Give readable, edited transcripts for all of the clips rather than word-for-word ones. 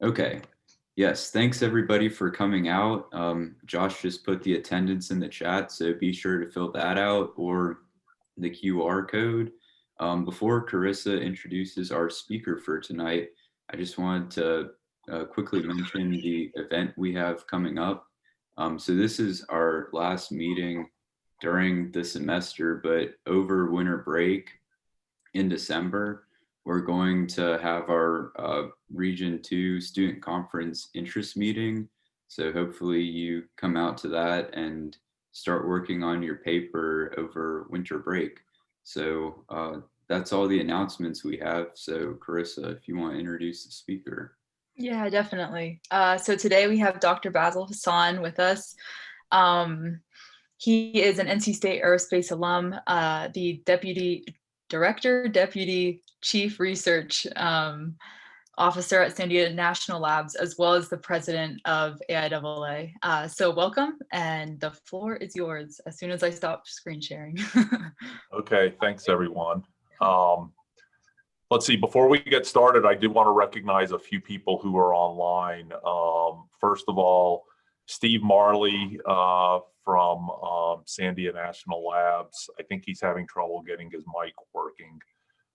Okay. Yes, thanks everybody for coming out. Josh just put the attendance in the chat, so be sure to fill that out or the QR code. Before Carissa introduces our speaker for tonight, I just wanted to quickly mention the event we have coming up. So this is our last meeting during the semester, but over winter break in December, we're going to have our Region 2 Student Conference interest meeting. So hopefully you come out to that and start working on your paper over winter break. So that's all the announcements we have. So Carissa, if you want to introduce the speaker. Yeah, definitely. So today we have Dr. Basil Hassan with us. He is an NC State Aerospace alum, the Deputy Chief Research Officer at Sandia National Labs, as well as the president of AIAA. So welcome, and the floor is yours as soon as I stop screen sharing. Okay, thanks everyone. Let's see, before we get started, I do want to recognize a few people who are online. First of all, Steve Marley from Sandia National Labs. I think he's having trouble getting his mic working,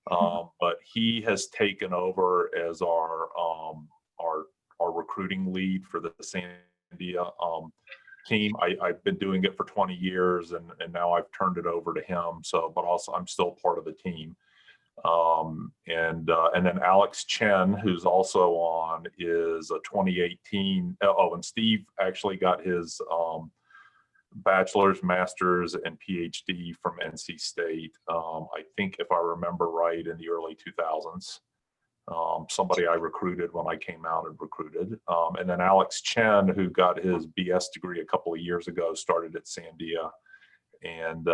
but he has taken over as our recruiting lead for the Sandia team. I've been doing it for 20 years and now I've turned it over to him. So, but also I'm still part of the team. And then Alex Chen, who's also on, is a 2018. Oh, and Steve actually got his bachelor's, master's, and PhD from NC State. I think if I remember right, in the early 2000s. Somebody I recruited when I came out and recruited. And then Alex Chen, who got his BS degree a couple of years ago, started at Sandia. And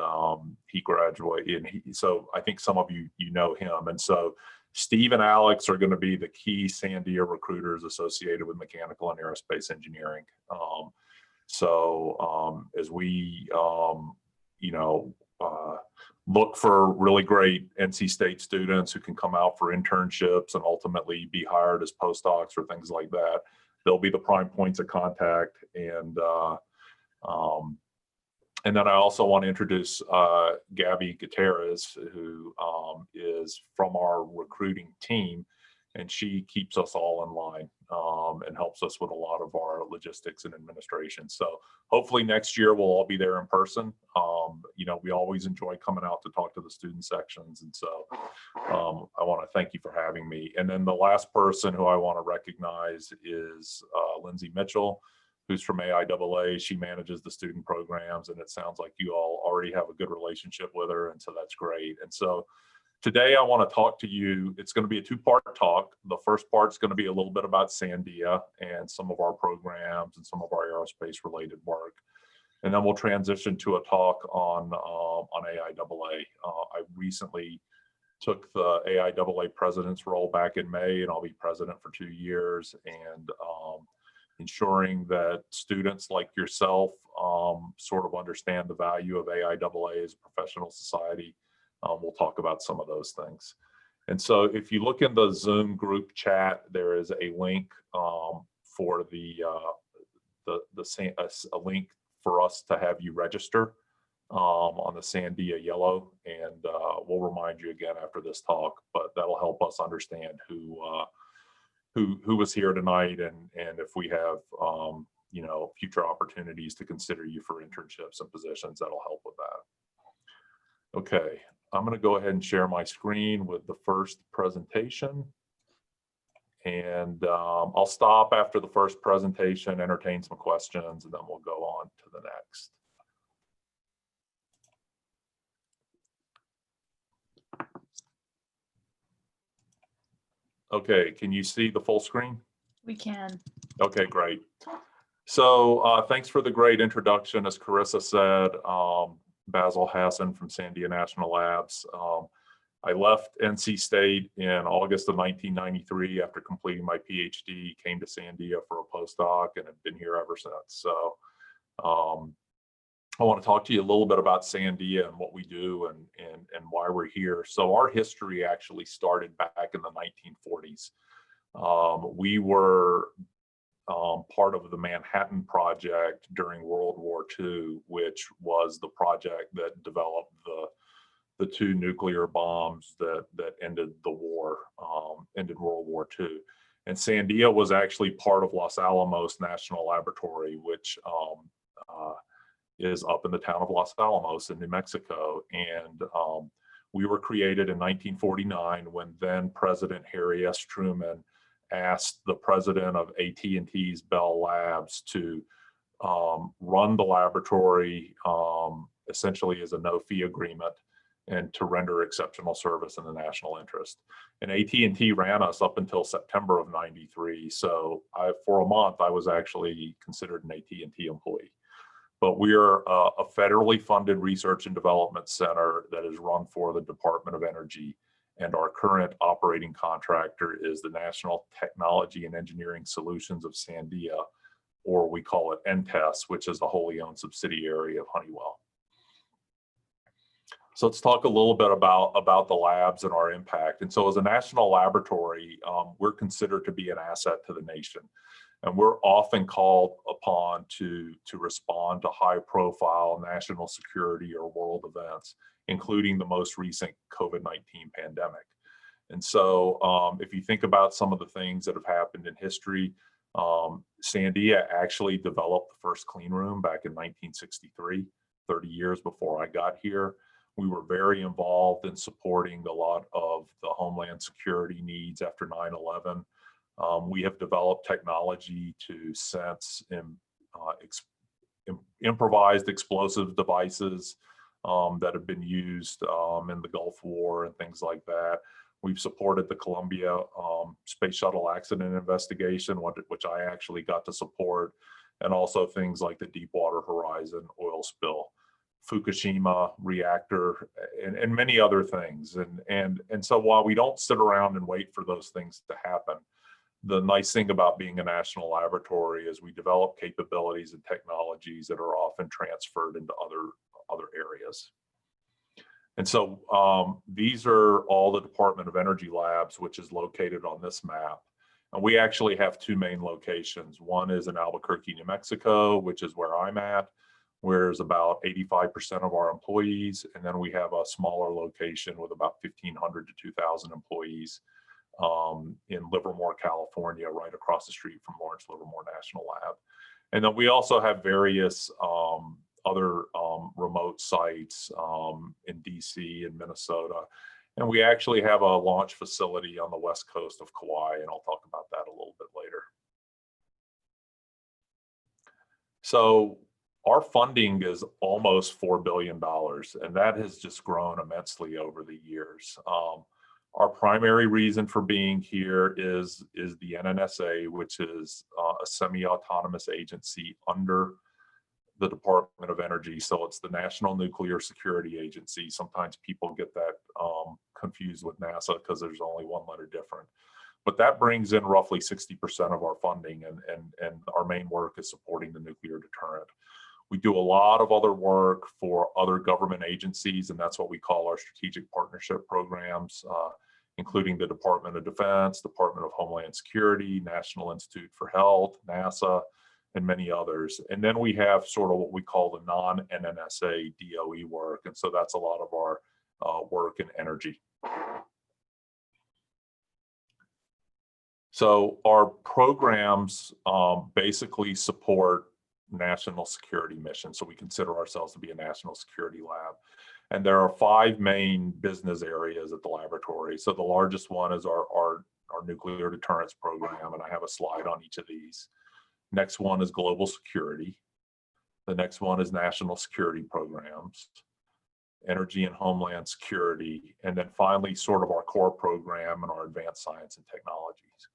he graduated. And so I think some of you know him. And so Steve and Alex are going to be the key Sandia recruiters associated with mechanical and aerospace engineering. As we, look for really great NC State students who can come out for internships and ultimately be hired as postdocs or things like that, they'll be the prime points of contact. And then I also want to introduce Gabby Gutierrez, who is from our recruiting team, and she keeps us all in line and helps us with a lot of our logistics and administration. So hopefully next year we'll all be there in person. We always enjoy coming out to talk to the student sections, and so I want to thank you for having me. And then the last person who I want to recognize is Lindsay Mitchell, who's from AIAA. She manages the student programs, and it sounds like you all already have a good relationship with her, and so that's great. And so today I want to talk to you. It's going to be a two-part talk. The first part is going to be a little bit about Sandia and some of our programs and some of our aerospace related work. And then we'll transition to a talk on AIAA. I recently took the AIAA president's role back in May, and I'll be president for 2 years. And ensuring that students like yourself sort of understand the value of AIAA as a professional society. We'll talk about some of those things. And so if you look in the Zoom group chat, there is a link for a link for us to have you register on the Sandia Yellow, and we'll remind you again after this talk, but that'll help us understand who was here tonight, and if we have future opportunities to consider you for internships and positions, that'll help with that. Okay, I'm going to go ahead and share my screen with the first presentation, and I'll stop after the first presentation, entertain some questions, and then we'll go on to the next. Okay, can you see the full screen? We can. Okay, great. So thanks for the great introduction. As Carissa said, Basil Hassan from Sandia National Labs. I left NC State in August of 1993 after completing my PhD, came to Sandia for a postdoc, and have been here ever since. So I want to talk to you a little bit about Sandia and what we do and why we're here. So our history actually started back in the 1940s. We were part of the Manhattan Project during World War II, which was the project that developed the two nuclear bombs that ended the war, ended World War II. And Sandia was actually part of Los Alamos National Laboratory, which is up in the town of Los Alamos in New Mexico. And we were created in 1949 when then President Harry S. Truman asked the president of AT&T's Bell Labs to run the laboratory essentially as a no-fee agreement and to render exceptional service in the national interest. And AT&T ran us up until September of '93. So for a month, I was actually considered an AT&T employee. But we are a federally funded research and development center that is run for the Department of Energy. And our current operating contractor is the National Technology and Engineering Solutions of Sandia, or we call it NTES, which is a wholly owned subsidiary of Honeywell. So let's talk a little bit about the labs and our impact. And so as a national laboratory, we're considered to be an asset to the nation. And we're often called upon to respond to high profile national security or world events, including the most recent COVID-19 pandemic. And so if you think about some of the things that have happened in history, Sandia actually developed the first clean room back in 1963, 30 years before I got here. We were very involved in supporting a lot of the homeland security needs after 9/11. We have developed technology to sense improvised explosive devices that have been used in the Gulf War and things like that. We've supported the Columbia Space Shuttle accident investigation, which I actually got to support, and also things like the Deepwater Horizon oil spill, Fukushima reactor, and many other things. And so while we don't sit around and wait for those things to happen, the nice thing about being a national laboratory is we develop capabilities and technologies that are often transferred into other areas. And so these are all the Department of Energy labs, which is located on this map. And we actually have two main locations. One is in Albuquerque, New Mexico, which is where I'm at, where there's about 85% of our employees. And then we have a smaller location with about 1,500 to 2,000 employees in Livermore, California, right across the street from Lawrence Livermore National Lab. And then we also have various other remote sites in DC and Minnesota. And we actually have a launch facility on the west coast of Kauai, and I'll talk about that a little bit later. So our funding is almost $4 billion, and that has just grown immensely over the years. Our primary reason for being here is the NNSA, which is a semi-autonomous agency under the Department of Energy. So it's the National Nuclear Security Agency. Sometimes people get that confused with NASA because there's only one letter different. But that brings in roughly 60% of our funding, and our main work is supporting the nuclear deterrent. We do a lot of other work for other government agencies, and that's what we call our strategic partnership programs, including the Department of Defense, Department of Homeland Security, National Institute for Health, NASA, and many others. And then we have sort of what we call the non-NNSA DOE work. And so that's a lot of our work in energy. So our programs basically support national security missions. So we consider ourselves to be a national security lab. And there are 5 main business areas at the laboratory. So the largest one is our nuclear deterrence program, and I have a slide on each of these. Next one is global security. The next one is national security programs, energy and homeland security, and then finally sort of our core program and our advanced science and technologies.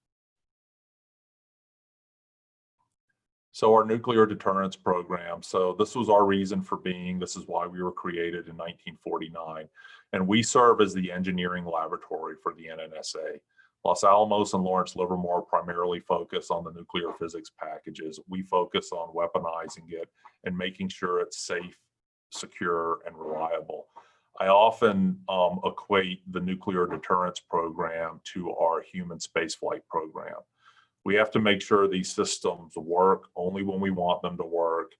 So our nuclear deterrence program, so this was our reason for being, this is why we were created in 1949. And we serve as the engineering laboratory for the NNSA. Los Alamos and Lawrence Livermore primarily focus on the nuclear physics packages. We focus on weaponizing it and making sure it's safe, secure, and reliable. I often equate the nuclear deterrence program to our human spaceflight program. We have to make sure these systems work only when we want them to work,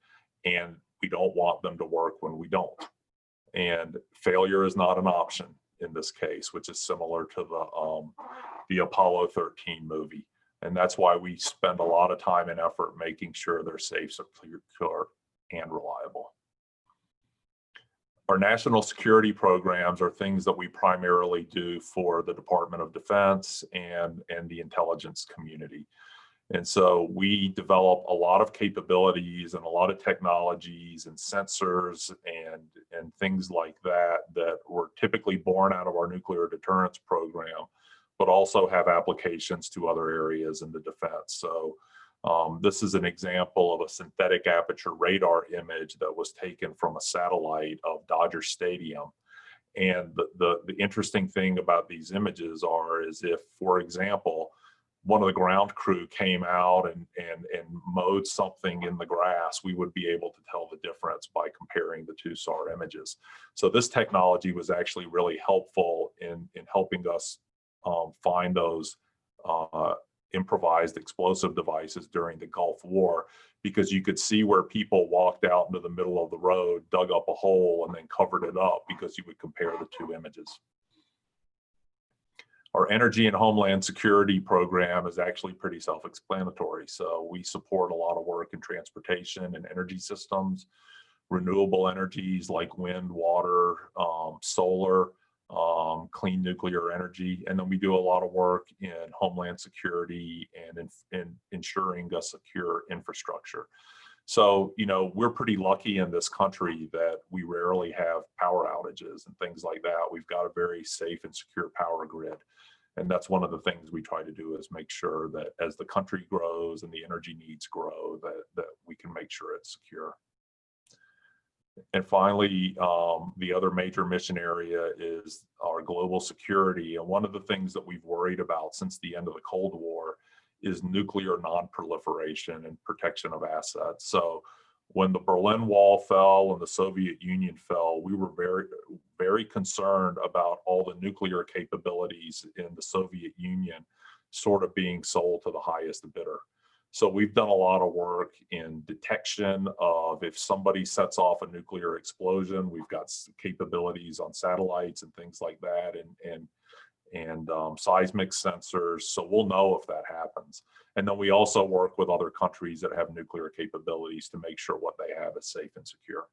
and we don't want them to work when we don't. And failure is not an option in this case, which is similar to the Apollo 13 movie. And that's why we spend a lot of time and effort making sure they're safe, secure, and reliable. Our national security programs are things that we primarily do for the Department of Defense and the intelligence community. And so we develop a lot of capabilities and a lot of technologies and sensors and things like that that were typically born out of our nuclear deterrence program, but also have applications to other areas in the defense. So this is an example of a synthetic aperture radar image that was taken from a satellite of Dodger Stadium. And the interesting thing about these images is if, for example, one of the ground crew came out and mowed something in the grass, we would be able to tell the difference by comparing the two SAR images. So this technology was actually really helpful in helping us find those improvised explosive devices during the Gulf War, because you could see where people walked out into the middle of the road, dug up a hole, and then covered it up because you would compare the two images. Our energy and homeland security program is actually pretty self-explanatory. So we support a lot of work in transportation and energy systems, renewable energies like wind, water, solar, clean nuclear energy. And then we do a lot of work in homeland security and in ensuring a secure infrastructure. So, you know, we're pretty lucky in this country that we rarely have power outages and things like that. We've got a very safe and secure power grid. And that's one of the things we try to do, is make sure that as the country grows and the energy needs grow, that we can make sure it's secure. And finally, the other major mission area is our global security. And one of the things that we've worried about since the end of the Cold War is nuclear non-proliferation and protection of assets. So when the Berlin Wall fell and the Soviet Union fell, we were very, very concerned about all the nuclear capabilities in the Soviet Union sort of being sold to the highest bidder. So we've done a lot of work in detection of if somebody sets off a nuclear explosion. We've got capabilities on satellites and things like that, and seismic sensors. So we'll know if that happens. And then we also work with other countries that have nuclear capabilities to make sure what they have is safe and secure.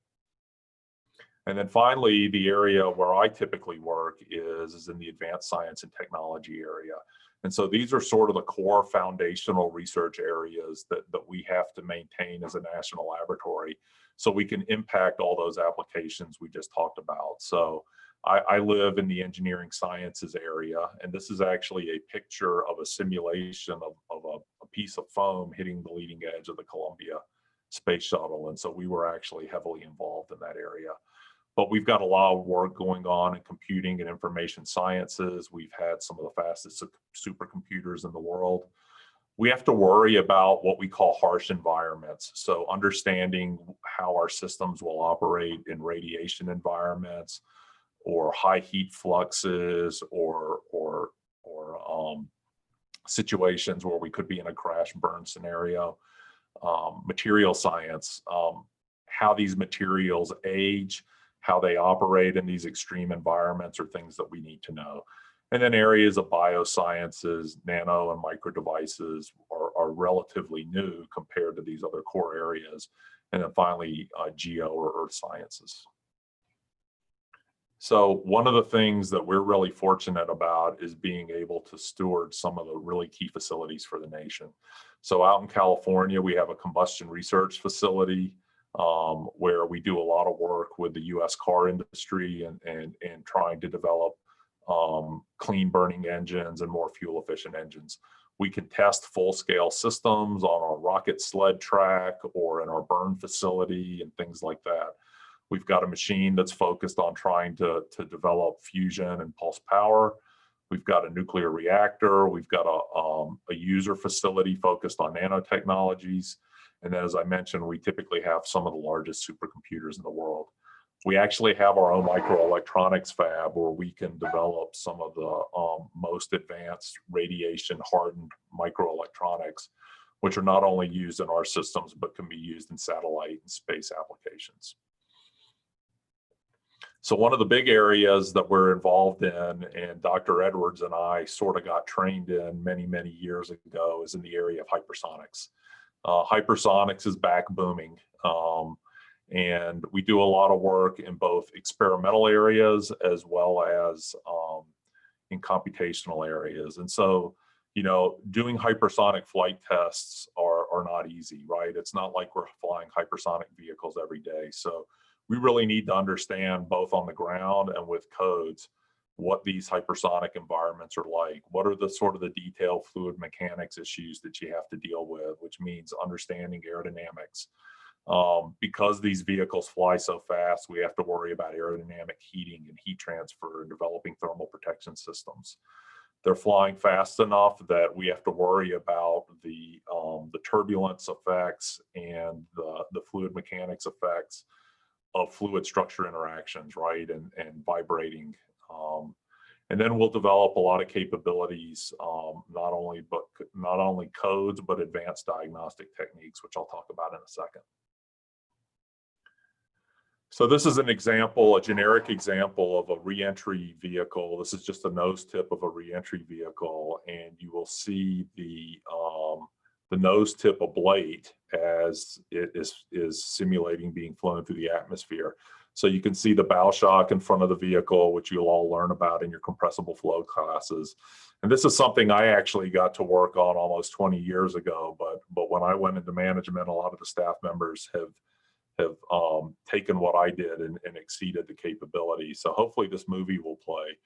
And then finally, the area where I typically work is in the advanced science and technology area. And so these are sort of the core foundational research areas that we have to maintain as a national laboratory so we can impact all those applications we just talked about. So I live in the engineering sciences area, and this is actually a picture of a simulation of a piece of foam hitting the leading edge of the Columbia space shuttle. And so we were actually heavily involved in that area. But we've got a lot of work going on in computing and information sciences. We've had some of the fastest supercomputers in the world. We have to worry about what we call harsh environments. So understanding how our systems will operate in radiation environments, or high heat fluxes, or situations where we could be in a crash burn scenario. Material science, how these materials age, how they operate in these extreme environments are things that we need to know. And then areas of biosciences, nano and micro devices are relatively new compared to these other core areas. And then finally, geo or earth sciences. So one of the things that we're really fortunate about is being able to steward some of the really key facilities for the nation. So out in California, we have a combustion research facility where we do a lot of work with the US car industry and trying to develop clean burning engines and more fuel efficient engines. We can test full scale systems on our rocket sled track or in our burn facility and things like that. We've got a machine that's focused on trying to develop fusion and pulse power. We've got a nuclear reactor. We've got a user facility focused on nanotechnologies. And as I mentioned, we typically have some of the largest supercomputers in the world. We actually have our own microelectronics fab where we can develop some of the most advanced radiation hardened microelectronics, which are not only used in our systems, but can be used in satellite and space applications. So one of the big areas that we're involved in, and Dr. Edwards and I sort of got trained in many, many years ago, is in the area of hypersonics. Hypersonics is back booming. And we do a lot of work in both experimental areas as well as in computational areas. And so, you know, doing hypersonic flight tests are not easy, right? It's not like we're flying hypersonic vehicles every day. So we really need to understand both on the ground and with codes what these hypersonic environments are like. What are the sort of the detailed fluid mechanics issues that you have to deal with, which means understanding aerodynamics. Because these vehicles fly so fast, we have to worry about aerodynamic heating and heat transfer and developing thermal protection systems. They're flying fast enough that we have to worry about the turbulence effects and the fluid mechanics effects of fluid structure interactions, right, and vibrating. And then we'll develop a lot of capabilities, not only codes, but advanced diagnostic techniques, which I'll talk about in a second. So this is an example, a generic example of a reentry vehicle. This is just a nose tip of a reentry vehicle, and you will see the nose tip ablate as it is simulating being flown through the atmosphere. So you can see the bow shock in front of the vehicle, which you'll all learn about in your compressible flow classes. And this is something I actually got to work on almost 20 years ago, but when I went into management, a lot of the staff members have taken what I did and exceeded the capability. So hopefully this movie will play.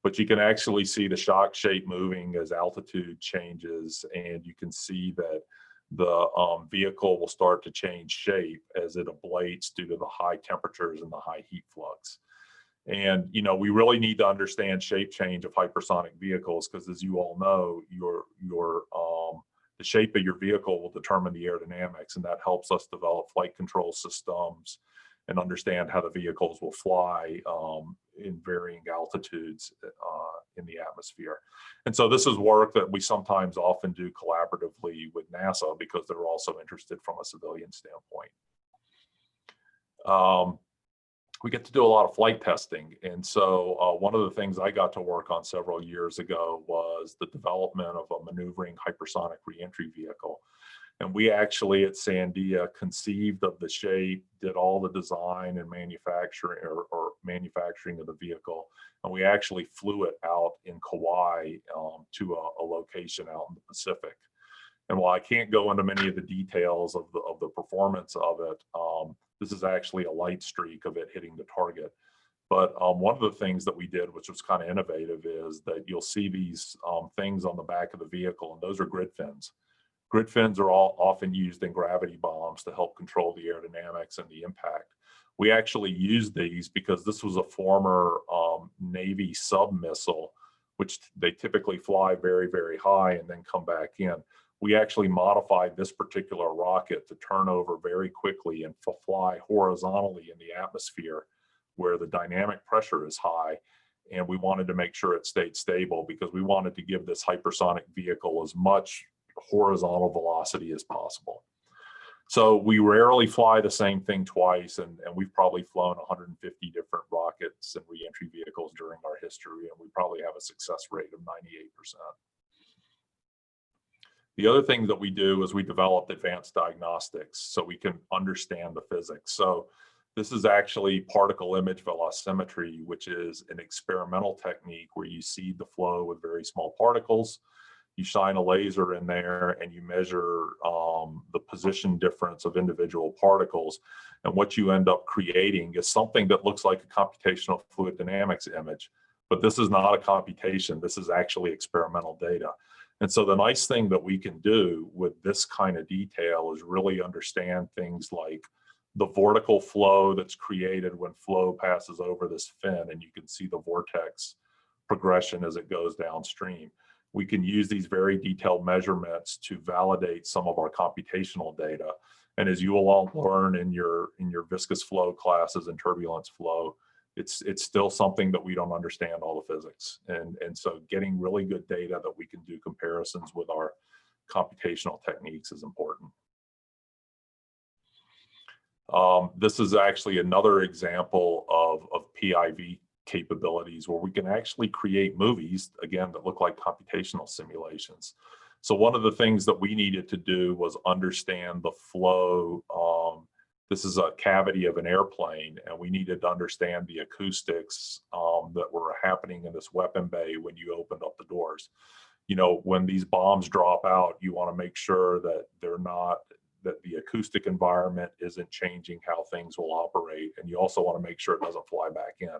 But you can actually see the shock shape moving as altitude changes, and you can see that the vehicle will start to change shape as it ablates due to the high temperatures and the high heat flux. And you know, we really need to understand shape change of hypersonic vehicles, because as you all know, the shape of your vehicle will determine the aerodynamics, and that helps us develop flight control systems and understand how the vehicles will fly in varying altitudes in the atmosphere. And so this is work that we sometimes often do collaboratively with NASA, because they're also interested from a civilian standpoint. We get to do a lot of flight testing. And so one of the things I got to work on several years ago was the development of a maneuvering hypersonic reentry vehicle. And we actually at Sandia conceived of the shape, did all the design and manufacturing or manufacturing of the vehicle. And we actually flew it out in Kauai to a location out in the Pacific. And while I can't go into many of the details of the performance of it, this is actually a light streak of it hitting the target. But one of the things that we did, which was kind of innovative, is that you'll see these things on the back of the vehicle, and those are grid fins. Grid fins are all often used in gravity bombs to help control the aerodynamics and the impact. We actually used these because this was a former Navy sub-missile, which they typically fly very, very high and then come back in. We actually modified this particular rocket to turn over very quickly and fly horizontally in the atmosphere where the dynamic pressure is high. And we wanted to make sure it stayed stable, because we wanted to give this hypersonic vehicle as much horizontal velocity as possible. So we rarely fly the same thing twice, and we've probably flown 150 different rockets and reentry vehicles during our history, and we probably have a success rate of 98%. The other thing that we do is we developed advanced diagnostics so we can understand the physics. So this is actually particle image velocimetry, which is an experimental technique where you seed the flow with very small particles. You shine a laser in there and you measure the position difference of individual particles. And what you end up creating is something that looks like a computational fluid dynamics image. But this is not a computation. This is actually experimental data. And so the nice thing that we can do with this kind of detail is really understand things like the vortical flow that's created when flow passes over this fin, and you can see the vortex progression as it goes downstream. We can use these very detailed measurements to validate some of our computational data. And as you will all learn in your viscous flow classes and turbulence flow, it's still something that we don't understand all the physics. And so getting really good data that we can do comparisons with our computational techniques is important. This is actually another example of PIV capabilities where we can actually create movies, again, that look like computational simulations. So one of the things that we needed to do was understand the flow. This is a cavity of an airplane, and we needed to understand the acoustics that were happening in this weapon bay when you opened up the doors. You know, when these bombs drop out, you want to make sure that that the acoustic environment isn't changing how things will operate. And you also want to make sure it doesn't fly back in.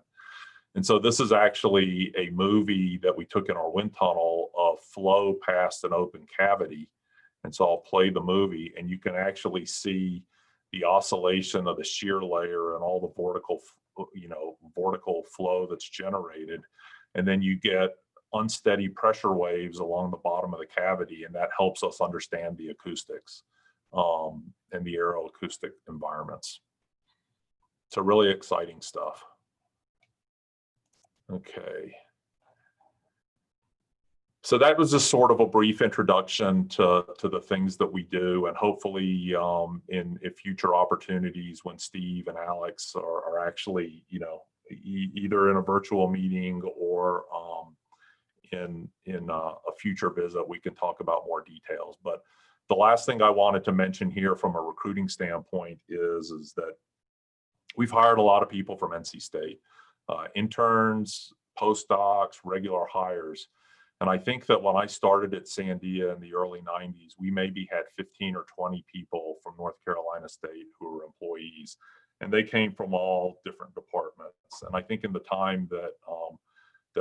And so this is actually a movie that we took in our wind tunnel of flow past an open cavity. And so I'll play the movie, and you can actually see the oscillation of the shear layer and all the vertical flow that's generated. And then you get unsteady pressure waves along the bottom of the cavity, and that helps us understand the acoustics and the aeroacoustic environments. So really exciting stuff. Okay. So that was just sort of a brief introduction to the things that we do, and hopefully in future opportunities when Steve and Alex are actually, you know, either in a virtual meeting or in a future visit, we can talk about more details. But the last thing I wanted to mention here from a recruiting standpoint is that we've hired a lot of people from NC State, interns, postdocs, regular hires. And I think that when I started at Sandia in the early 90s, we maybe had 15 or 20 people from North Carolina State who were employees, and they came from all different departments. And I think in the time that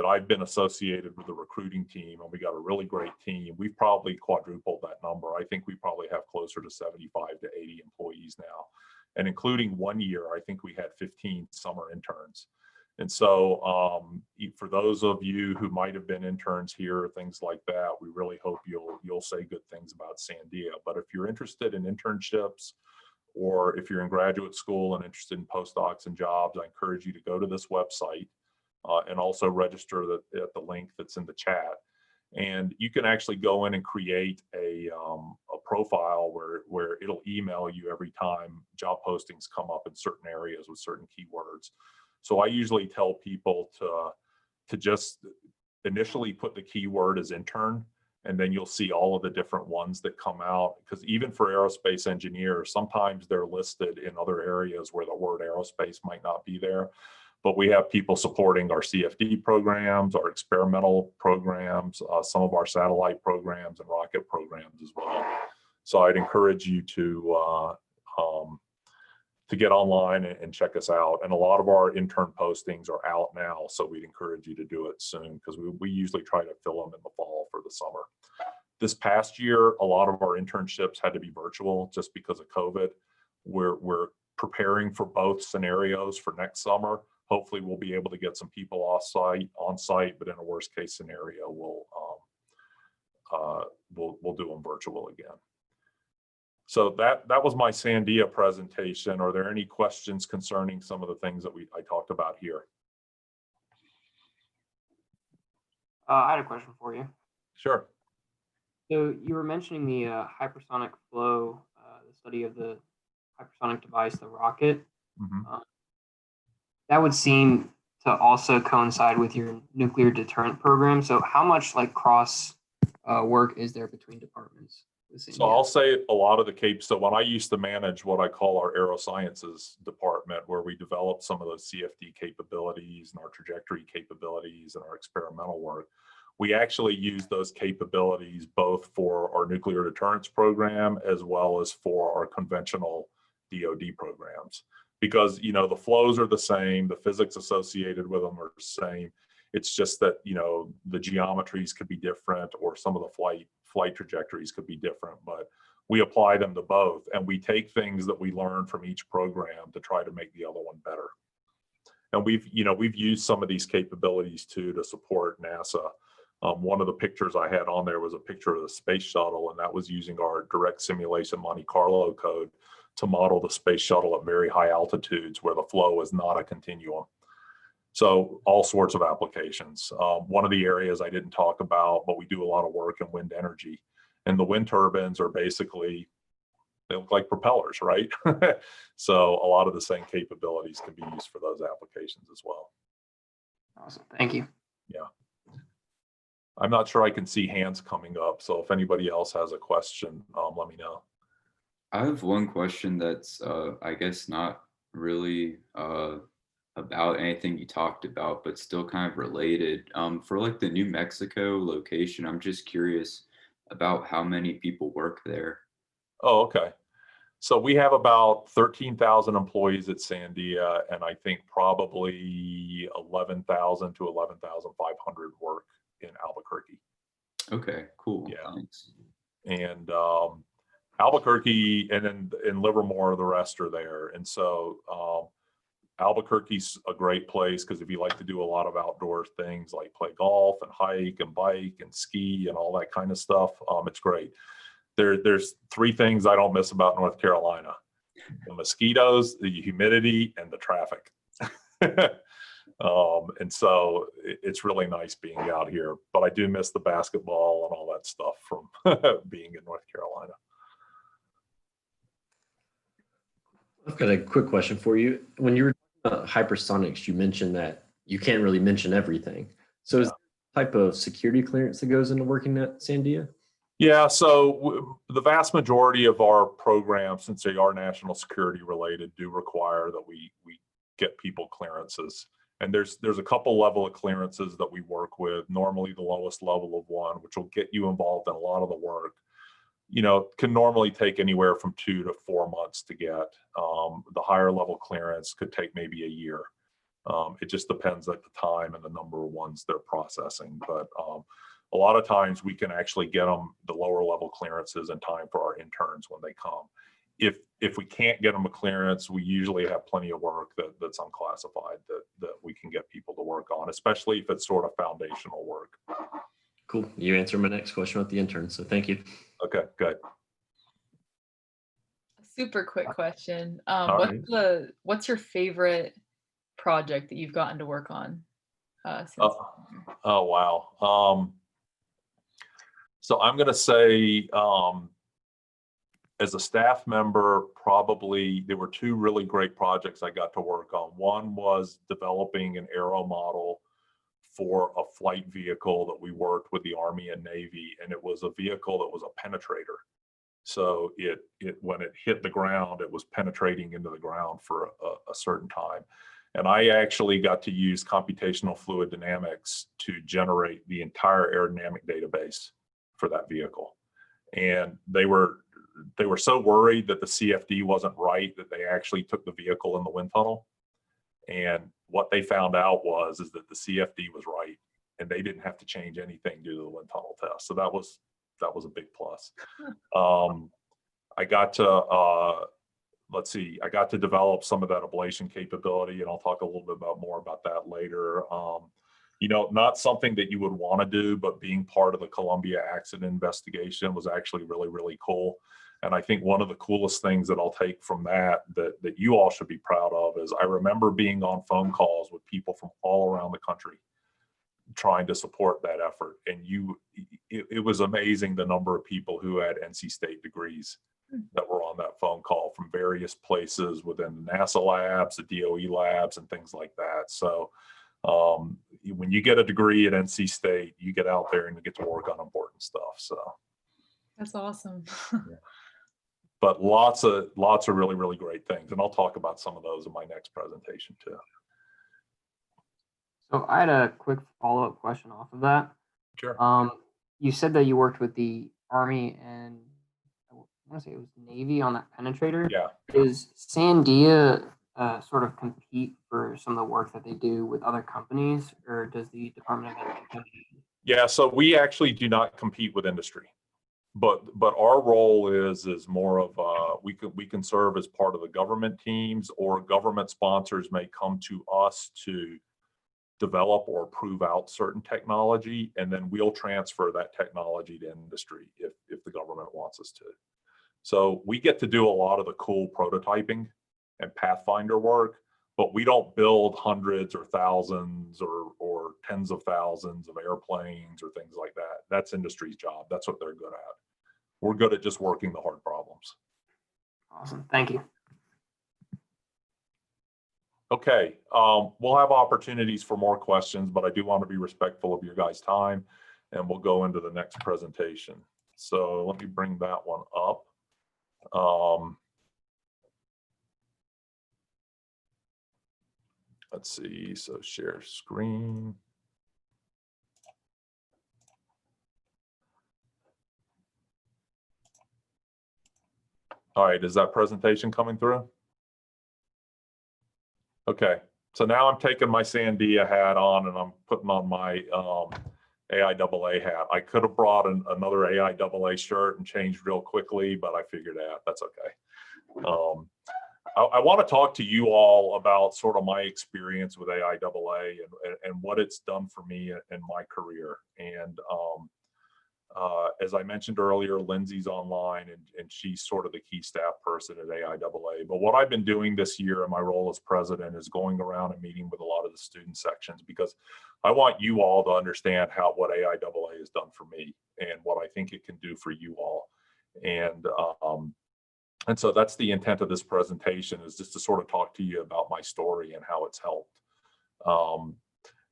I've been associated with the recruiting team, and we got a really great team, we've probably quadrupled that number. I think we probably have closer to 75 to 80 employees now. And including 1 year, I think we had 15 summer interns. And so for those of you who might have been interns here, things like that, we really hope you'll say good things about Sandia. But if you're interested in internships, or if you're in graduate school and interested in postdocs and jobs, I encourage you to go to this website and also register at the link that's in the chat. And you can actually go in and create a profile where it'll email you every time job postings come up in certain areas with certain keywords. So I usually tell people to just initially put the keyword as intern, and then you'll see all of the different ones that come out. Because even for aerospace engineers, sometimes they're listed in other areas where the word aerospace might not be there. But we have people supporting our CFD programs, our experimental programs, some of our satellite programs and rocket programs as well. So I'd encourage you to get online and check us out. And a lot of our intern postings are out now, so we'd encourage you to do it soon, because we usually try to fill them in the fall for the summer. This past year, a lot of our internships had to be virtual just because of COVID. We're preparing for both scenarios for next summer. Hopefully we'll be able to get some people on site, but in a worst case scenario, we'll do them virtual again. So that was my Sandia presentation. Are there any questions concerning some of the things that I talked about here? I had a question for you. Sure. So you were mentioning the hypersonic flow, the study of the hypersonic device, the rocket. Mm-hmm. That would seem to also coincide with your nuclear deterrent program. So how much like cross work is there between departments? So I'll say a lot of the capes. So when I used to manage what I call our aerosciences department, where we developed some of those CFD capabilities and our trajectory capabilities and our experimental work, we actually use those capabilities both for our nuclear deterrence program as well as for our conventional DoD programs. Because, you know, the flows are the same, the physics associated with them are the same. It's just that, you know, the geometries could be different, or some of the flight trajectories could be different, but we apply them to both, and we take things that we learn from each program to try to make the other one better. And we've used some of these capabilities too to support NASA One of the pictures I had on there was a picture of the space shuttle, and that was using our direct simulation Monte Carlo code to model the space shuttle at very high altitudes where the flow is not a continuum. So all sorts of applications. One of the areas I didn't talk about, but we do a lot of work in wind energy. And the wind turbines are basically, they look like propellers, right? So a lot of the same capabilities can be used for those applications as well. Awesome. Thank you. Yeah. I'm not sure I can see hands coming up. So if anybody else has a question, let me know. I have one question that's, I guess, not really about anything you talked about, but still kind of related. For like the New Mexico location, I'm just curious about how many people work there. Oh, okay. So we have about 13,000 employees at Sandia, and I think probably 11,000 to 11,500 work in Albuquerque. Okay, cool. Yeah. Thanks. And Albuquerque, and then in Livermore, the rest are there. And so Albuquerque's a great place because if you like to do a lot of outdoor things like play golf and hike and bike and ski and all that kind of stuff, it's great. There's three things I don't miss about North Carolina: the mosquitoes, the humidity, and the traffic. And so it's really nice being out here, but I do miss the basketball and all that stuff from being in North Carolina. I've got a quick question for you. When you were talking about hypersonics, you mentioned that you can't really mention everything. So is there a type of security clearance that goes into working at Sandia? Yeah, so the vast majority of our programs, since they are national security related, do require that we get people clearances. And there's a couple level of clearances that we work with. Normally the lowest level of one, which will get you involved in a lot of the work, can normally take anywhere from 2 to 4 months to get. The higher level clearance could take maybe a year. It just depends at the time and the number of ones they're processing. But a lot of times we can actually get them the lower level clearances in time for our interns when they come. If we can't get them a clearance, we usually have plenty of work that's unclassified that we can get people to work on, especially if it's sort of foundational work. Cool. You answered my next question about the intern, so thank you. Okay, good. Super quick question. right. What's your favorite project that you've gotten to work on? Oh, wow. So I'm going to say, as a staff member, probably there were two really great projects I got to work on. One was developing an aero model for a flight vehicle that we worked with the Army and Navy, and it was a vehicle that was a penetrator. So it when it hit the ground, it was penetrating into the ground for a certain time. And I actually got to use computational fluid dynamics to generate the entire aerodynamic database for that vehicle. And they were so worried that the CFD wasn't right that they actually took the vehicle in the wind tunnel. And what they found out is that the CFD was right, and they didn't have to change anything due to the wind tunnel test. So that was a big plus. I got to I got to develop some of that ablation capability, and I'll talk a little bit more about that later. Not something that you would want to do, but being part of the Columbia accident investigation was actually really, really cool. And I think one of the coolest things that I'll take from that you all should be proud of is I remember being on phone calls with people from all around the country trying to support that effort. And it was amazing the number of people who had NC State degrees that were on that phone call from various places within the NASA labs, the DOE labs, and things like that. So when you get a degree at NC State, you get out there and you get to work on important stuff. So that's awesome. Yeah. But lots of really, really great things. And I'll talk about some of those in my next presentation too. So I had a quick follow-up question off of that. Sure. You said that you worked with the Army and I want to say it was Navy on that penetrator. Yeah. Does Sandia sort of compete for some of the work that they do with other companies, or does the Department of Energy? Yeah, so we actually do not compete with industry, but our role is more of we can serve as part of the government teams, or government sponsors may come to us to develop or prove out certain technology, and then we'll transfer that technology to industry if the government wants us to. So we get to do a lot of the cool prototyping and Pathfinder work, but we don't build hundreds or thousands or tens of thousands of airplanes or things like that. That's industry's job. That's what they're good at. We're good at just working the hard problems. Awesome. Thank you. Okay, we'll have opportunities for more questions, but I do want to be respectful of your guys' time, and we'll go into the next presentation. So let me bring that one up. Let's see, so share screen. All right, is that presentation coming through? Okay, so now I'm taking my Sandia hat on and I'm putting on my AIAA hat. I could have brought another AIAA shirt and changed real quickly, but I figured out that's okay. I want to talk to you all about sort of my experience with AIAA and what it's done for me in my career. And as I mentioned earlier, Lindsay's online and she's sort of the key staff person at AIAA. But what I've been doing this year in my role as president is going around and meeting with a lot of the student sections, because I want you all to understand what AIAA has done for me and what I think it can do for you all. And so that's the intent of this presentation, is just to sort of talk to you about my story and how it's helped.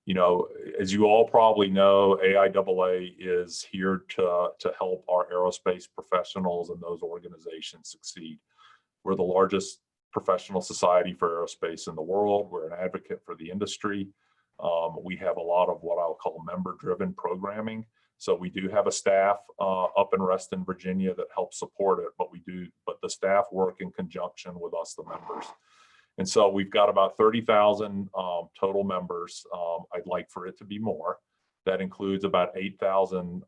You know, as you all probably know, AIAA is here to help our aerospace professionals and those organizations succeed. We're the largest professional society for aerospace in the world. We're an advocate for the industry. We have a lot of what I'll call member-driven programming. So we do have a staff up in Reston, Virginia that helps support it, but the staff work in conjunction with us, the members. And so we've got about 30,000 total members. I'd like for it to be more. That includes about 8,000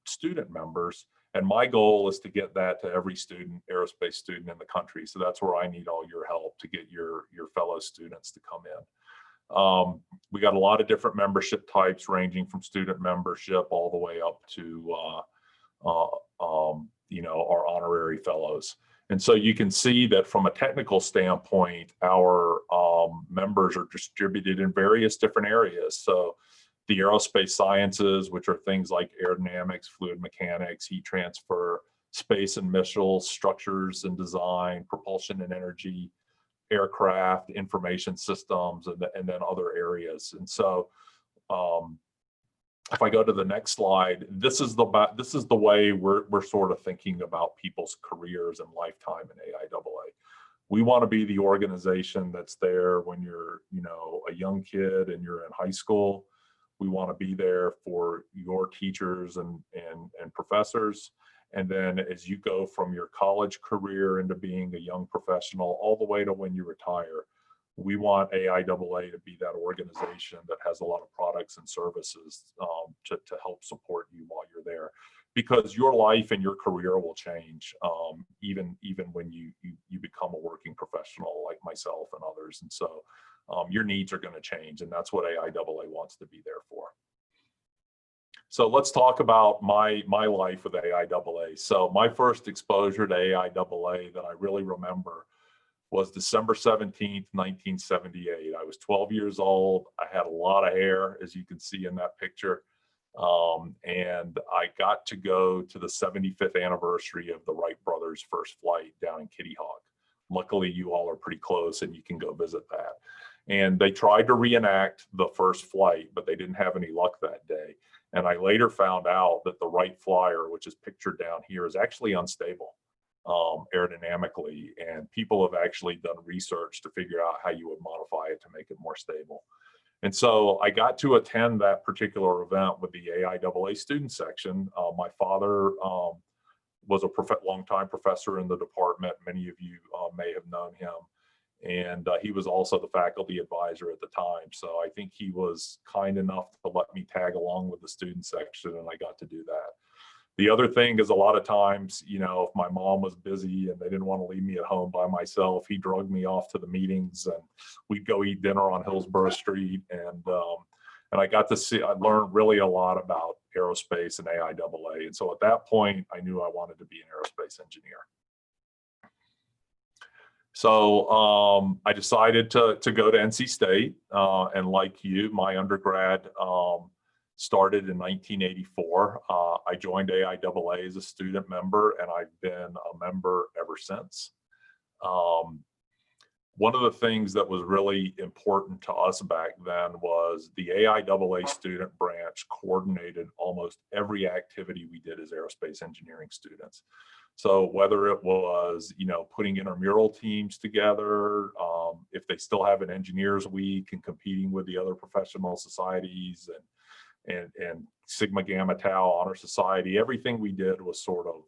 student members. And my goal is to get that to every student, aerospace student in the country. So that's where I need all your help to get your fellow students to come in. We got a lot of different membership types, ranging from student membership all the way up to you know, our honorary fellows. And so you can see that from a technical standpoint, our members are distributed in various different areas. So the aerospace sciences, which are things like aerodynamics, fluid mechanics, heat transfer, space and missiles, structures and design, propulsion and energy, aircraft, information systems, and then other areas. And so if I go to the next slide, this is the way we're sort of thinking about people's careers and lifetime in AIAA. We want to be the organization that's there when you're, you know, a young kid and you're in high school. We want to be there for your teachers and professors. And then as you go from your college career into being a young professional all the way to when you retire, we want AIAA to be that organization that has a lot of products and services to help support you while you're there, because your life and your career will change even when you become a working professional like myself and others. And so your needs are going to change, and that's what AIAA wants to be there for. So let's talk about my life with AIAA. So my first exposure to AIAA that I really remember was December 17th, 1978. I was 12 years old. I had a lot of hair, as you can see in that picture. And I got to go to the 75th anniversary of the Wright brothers' first flight down in Kitty Hawk. Luckily, you all are pretty close and you can go visit that. And they tried to reenact the first flight, but they didn't have any luck that day. And I later found out that the Wright Flyer, which is pictured down here, is actually unstable aerodynamically. And people have actually done research to figure out how you would modify it to make it more stable. And so I got to attend that particular event with the AIAA student section. My father was a longtime professor in the department. Many of you may have known him. And he was also the faculty advisor at the time. So I think he was kind enough to let me tag along with the student section, and I got to do that. The other thing is, a lot of times, you know, if my mom was busy and they didn't want to leave me at home by myself, he drugged me off to the meetings and we'd go eat dinner on Hillsborough Street. And And I learned really a lot about aerospace and AIAA. And so at that point, I knew I wanted to be an aerospace engineer. So I decided to go to NC State, and like you, my undergrad started in 1984. I joined AIAA as a student member, and I've been a member ever since. One of the things that was really important to us back then was the AIAA student branch coordinated almost every activity we did as aerospace engineering students. So whether it was, putting intramural teams together, if they still have an engineers week, and competing with the other professional societies, and Sigma Gamma Tau Honor Society, everything we did was sort of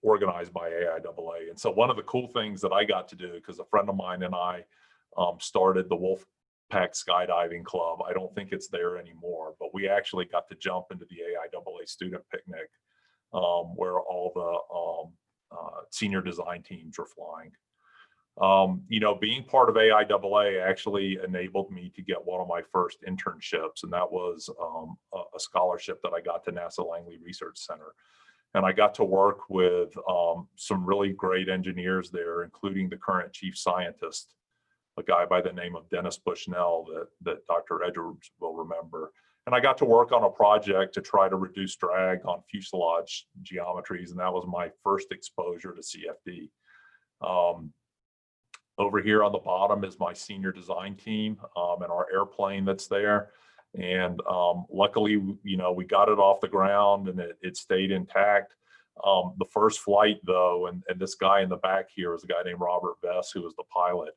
organized by AIAA. And so one of the cool things that I got to do, because a friend of mine and I started the Wolfpack Skydiving Club. I don't think it's there anymore, but we actually got to jump into the AIAA student picnic, where all the senior design teams were flying. Being part of AIAA actually enabled me to get one of my first internships, and that was a scholarship that I got to NASA Langley Research Center. And I got to work with some really great engineers there, including the current chief scientist, a guy by the name of Dennis Bushnell that Dr. Edwards will remember. And I got to work on a project to try to reduce drag on fuselage geometries, and that was my first exposure to CFD. Over here on the bottom is my senior design team and our airplane that's there. And luckily, we got it off the ground and it stayed intact. The first flight, though, and this guy in the back here is a guy named Robert Bess, who was the pilot.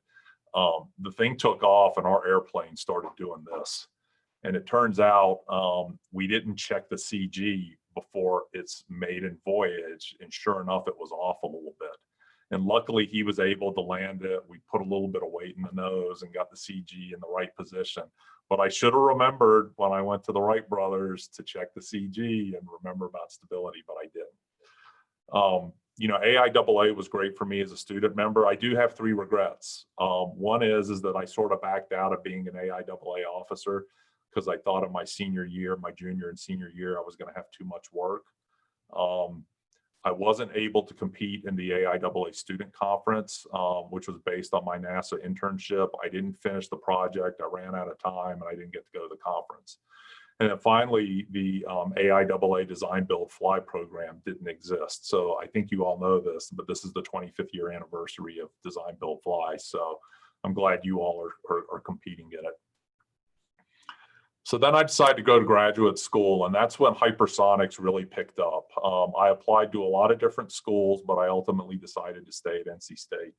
The thing took off and our airplane started doing this. And it turns out we didn't check the CG before its maiden voyage. And sure enough, it was off a little bit. And luckily, he was able to land it. We put a little bit of weight in the nose and got the CG in the right position. But I should have remembered when I went to the Wright brothers to check the CG and remember about stability, but I didn't. AIAA was great for me as a student member. I do have 3 regrets. One is that I sort of backed out of being an AIAA officer because I thought in my junior and senior year, I was going to have too much work. I wasn't able to compete in the AIAA student conference, which was based on my NASA internship. I didn't finish the project. I ran out of time and I didn't get to go to the conference. And then finally, the AIAA Design Build Fly program didn't exist. So I think you all know this, but this is the 25th year anniversary of Design Build Fly. So I'm glad you all are competing in it. So then I decided to go to graduate school, and that's when hypersonics really picked up. I applied to a lot of different schools, but I ultimately decided to stay at NC State.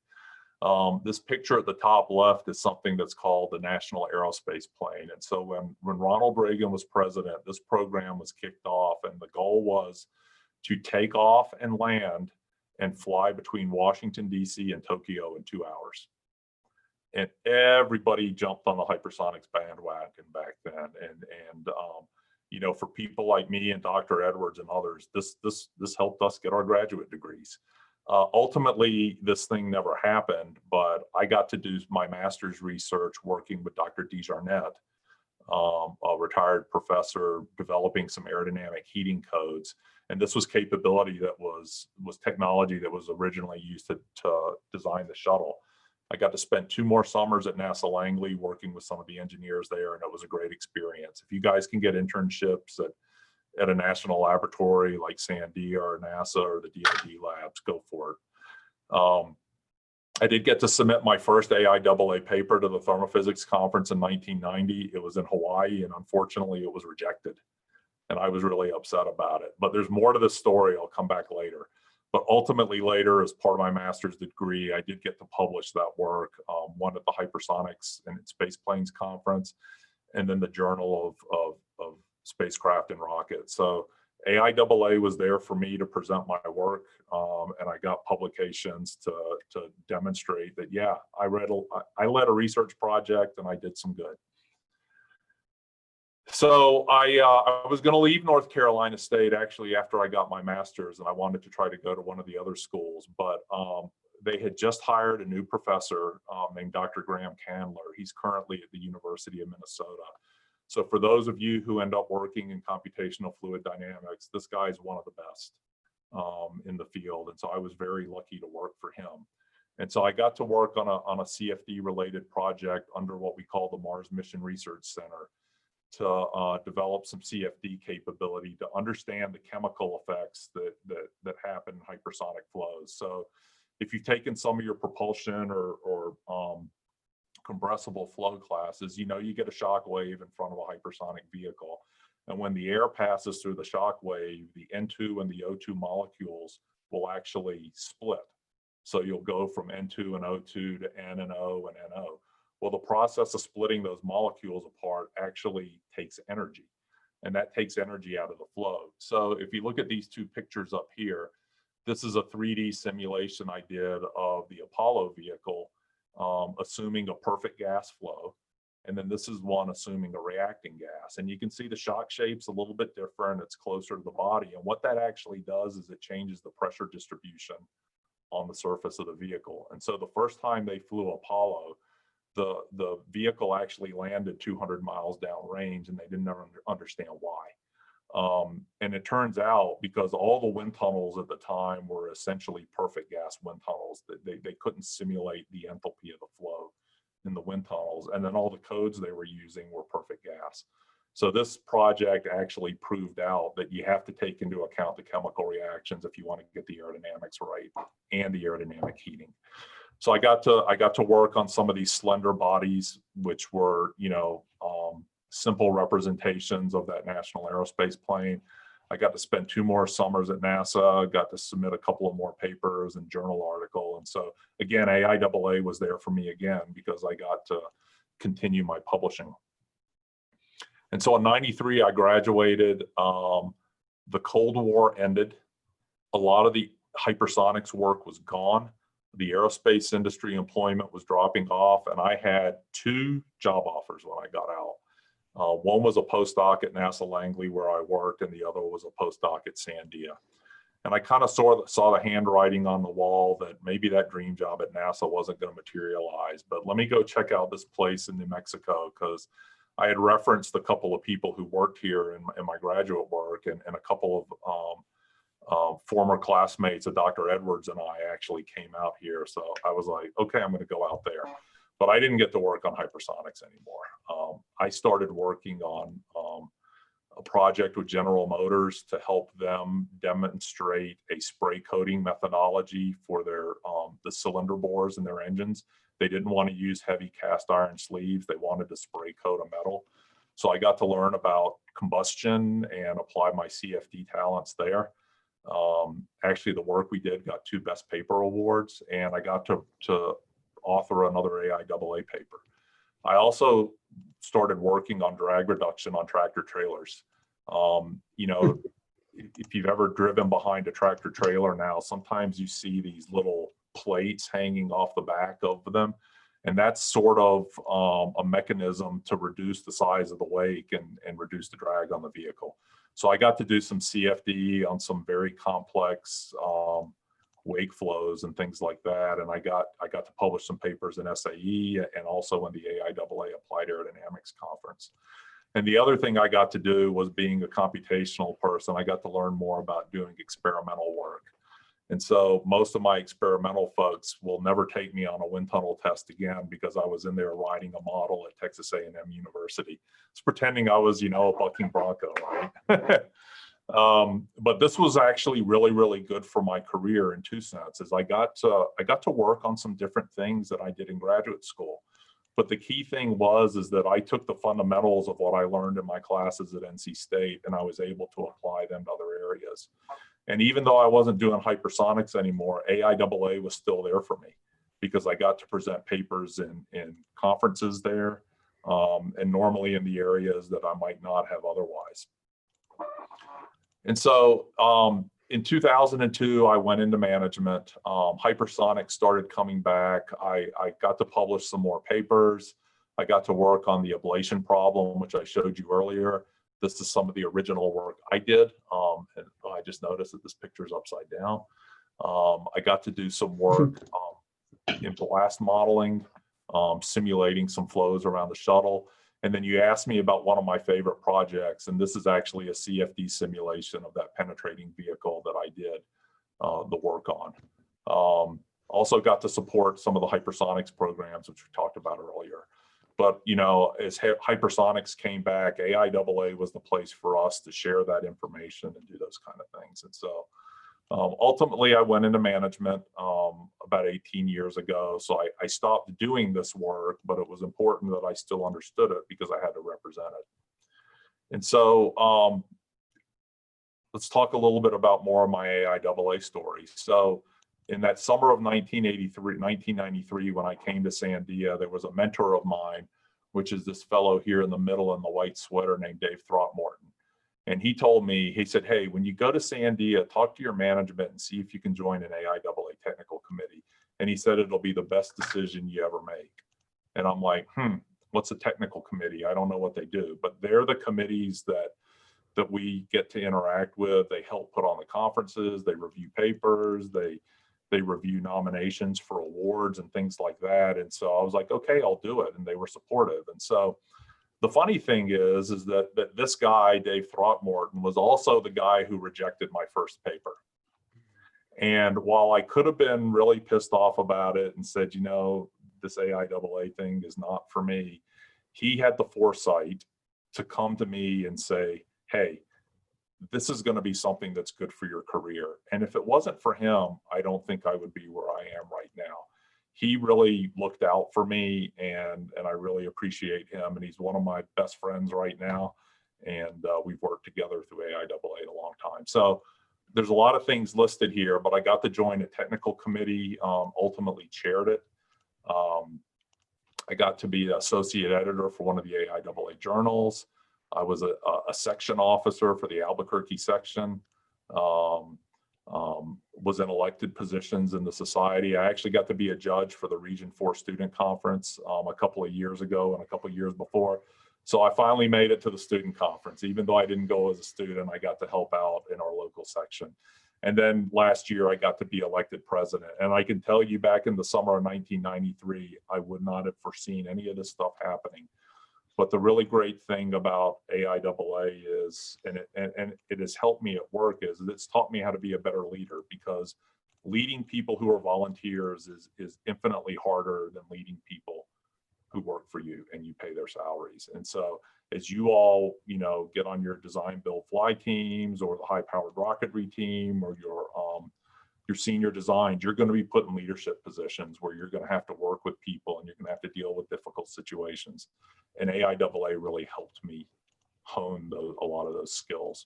This picture at the top left is something that's called the National Aerospace Plane. And so when Ronald Reagan was president, this program was kicked off, and the goal was to take off and land and fly between Washington, D.C. and Tokyo in 2 hours. And everybody jumped on the hypersonics bandwagon back then. And for people like me and Dr. Edwards and others, this helped us get our graduate degrees. Ultimately, this thing never happened, but I got to do my master's research working with Dr. DeJarnette, a retired professor, developing some aerodynamic heating codes. And this was capability that was technology that was originally used to design the shuttle. I got to spend 2 more summers at NASA Langley working with some of the engineers there, and it was a great experience. If you guys can get internships at a national laboratory like Sandia or NASA or the DoD labs, go for it. I did get to submit my first AIAA paper to the Thermophysics Conference in 1990. It was in Hawaii, and unfortunately, it was rejected. And I was really upset about it. But there's more to this story. I'll come back later. But ultimately later, as part of my master's degree, I did get to publish that work, one at the Hypersonics and Space Planes Conference, and then the Journal of Spacecraft and Rockets. So AIAA was there for me to present my work, and I got publications to demonstrate that, yeah, I led a research project and I did some good. So I was going to leave North Carolina State actually after I got my master's, and I wanted to try to go to one of the other schools. But they had just hired a new professor named Dr. Graham Candler. He's currently at the University of Minnesota. So for those of you who end up working in computational fluid dynamics, this guy is one of the best in the field. And so I was very lucky to work for him. And so I got to work on a CFD related project under what we call the Mars Mission Research Center to develop some CFD capability to understand the chemical effects that happen in hypersonic flows. So if you've taken some of your propulsion or compressible flow classes, you know, you get a shock wave in front of a hypersonic vehicle. And when the air passes through the shock wave, the N2 and the O2 molecules will actually split. So you'll go from N2 and O2 to N and O and NO. Well, the process of splitting those molecules apart actually takes energy, and that takes energy out of the flow. So if you look at these two pictures up here, this is a 3D simulation I did of the Apollo vehicle, assuming a perfect gas flow. And then this is one assuming a reacting gas. And you can see the shock shape's a little bit different. It's closer to the body. And what that actually does is it changes the pressure distribution on the surface of the vehicle. And so the first time they flew Apollo, the vehicle actually landed 200 miles downrange, and they didn't understand why. And it turns out because all the wind tunnels at the time were essentially perfect gas wind tunnels, that they couldn't simulate the enthalpy of the flow in the wind tunnels. And then all the codes they were using were perfect gas. So this project actually proved out that you have to take into account the chemical reactions if you want to get the aerodynamics right and the aerodynamic heating. So I got to work on some of these slender bodies, which were, you know, simple representations of that National Aerospace plane. I got to spend 2 more summers at NASA, got to submit a couple of more papers and journal article. And so again, AIAA was there for me again, because I got to continue my publishing. And so in '93, I graduated. The Cold War ended. A lot of the hypersonics work was gone. The aerospace industry employment was dropping off, and I had 2 job offers when I got out. One was a postdoc at NASA Langley, where I worked, and the other was a postdoc at Sandia. And I kind of saw the handwriting on the wall that maybe that dream job at NASA wasn't going to materialize, but let me go check out this place in New Mexico, because I had referenced a couple of people who worked here in my graduate work, and a couple of former classmates of Dr. Edwards and I actually came out here. So I was like, okay, I'm going to go out there. But I didn't get to work on hypersonics anymore. I started working on a project with General Motors to help them demonstrate a spray coating methodology for their the cylinder bores in their engines. They didn't want to use heavy cast iron sleeves. They wanted to spray coat a metal. So I got to learn about combustion and apply my CFD talents there. Actually, the work we did got 2 Best Paper awards, and I got to author another AIAA paper. I also started working on drag reduction on tractor trailers. You know, if you've ever driven behind a tractor trailer now, sometimes you see these little plates hanging off the back of them. And that's sort of a mechanism to reduce the size of the wake and reduce the drag on the vehicle. So I got to do some CFD on some very complex wake flows and things like that. And I got to publish some papers in SAE and also in the AIAA Applied Aerodynamics Conference. And the other thing I got to do was, being a computational person, I got to learn more about doing experimental work. And so most of my experimental folks will never take me on a wind tunnel test again, because I was in there riding a model at Texas A&M University. It's pretending I was, you know, a bucking bronco, right? But this was actually really, really good for my career in 2 senses. I got to work on some different things that I did in graduate school. But the key thing is that I took the fundamentals of what I learned in my classes at NC State, and I was able to apply them to other areas. And even though I wasn't doing hypersonics anymore, AIAA was still there for me, because I got to present papers in conferences there, and normally in the areas that I might not have otherwise. And so in 2002, I went into management. Hypersonics started coming back. I got to publish some more papers. I got to work on the ablation problem, which I showed you earlier. This is some of the original work I did. And I just noticed that this picture is upside down. I got to do some work in blast modeling, simulating some flows around the shuttle. And then you asked me about one of my favorite projects, and this is actually a CFD simulation of that penetrating vehicle that I did the work on. Also got to support some of the hypersonics programs, which we talked about earlier. But, you know, as hypersonics came back, AIAA was the place for us to share that information and do those kind of things. And so ultimately, I went into management about 18 years ago. So I stopped doing this work, but it was important that I still understood it because I had to represent it. And so let's talk a little bit about more of my AIAA story. So in that summer of 1993, when I came to Sandia, there was a mentor of mine, which is this fellow here in the middle in the white sweater named Dave Throckmorton. And he told me, he said, hey, when you go to Sandia, talk to your management and see if you can join an AIAA technical committee. And he said, it'll be the best decision you ever make. And I'm like, what's a technical committee? I don't know what they do, but they're the committees that we get to interact with. They help put on the conferences, they review papers, they review nominations for awards and things like that. And so I was like, okay, I'll do it. And they were supportive. And so the funny thing is that this guy, Dave Throckmorton, was also the guy who rejected my first paper. And while I could have been really pissed off about it and said, you know, this AIAA thing is not for me, he had the foresight to come to me and say, hey, this is going to be something that's good for your career. And if it wasn't for him, I don't think I would be where I am right now. He really looked out for me, and I really appreciate him. And he's one of my best friends right now. And we've worked together through AIAA a long time. So there's a lot of things listed here, but I got to join a technical committee, ultimately chaired it. I got to be associate editor for one of the AIAA journals. I was a section officer for the Albuquerque section, was in elected positions in the society. I actually got to be a judge for the Region 4 Student Conference a couple of years ago and a couple of years before. So I finally made it to the student conference. Even though I didn't go as a student, I got to help out in our local section. And then last year I got to be elected president. And I can tell you, back in the summer of 1993, I would not have foreseen any of this stuff happening. But the really great thing about AIAA is, and it has helped me at work, is it's taught me how to be a better leader, because leading people who are volunteers is infinitely harder than leading people who work for you and you pay their salaries. And so as you all, you know, get on your design, build, fly teams, or the high powered rocketry team, or your senior designs, you're going to be put in leadership positions where you're going to have to work with people and you're going to have to deal with difficult situations. And AIAA really helped me hone a lot of those skills.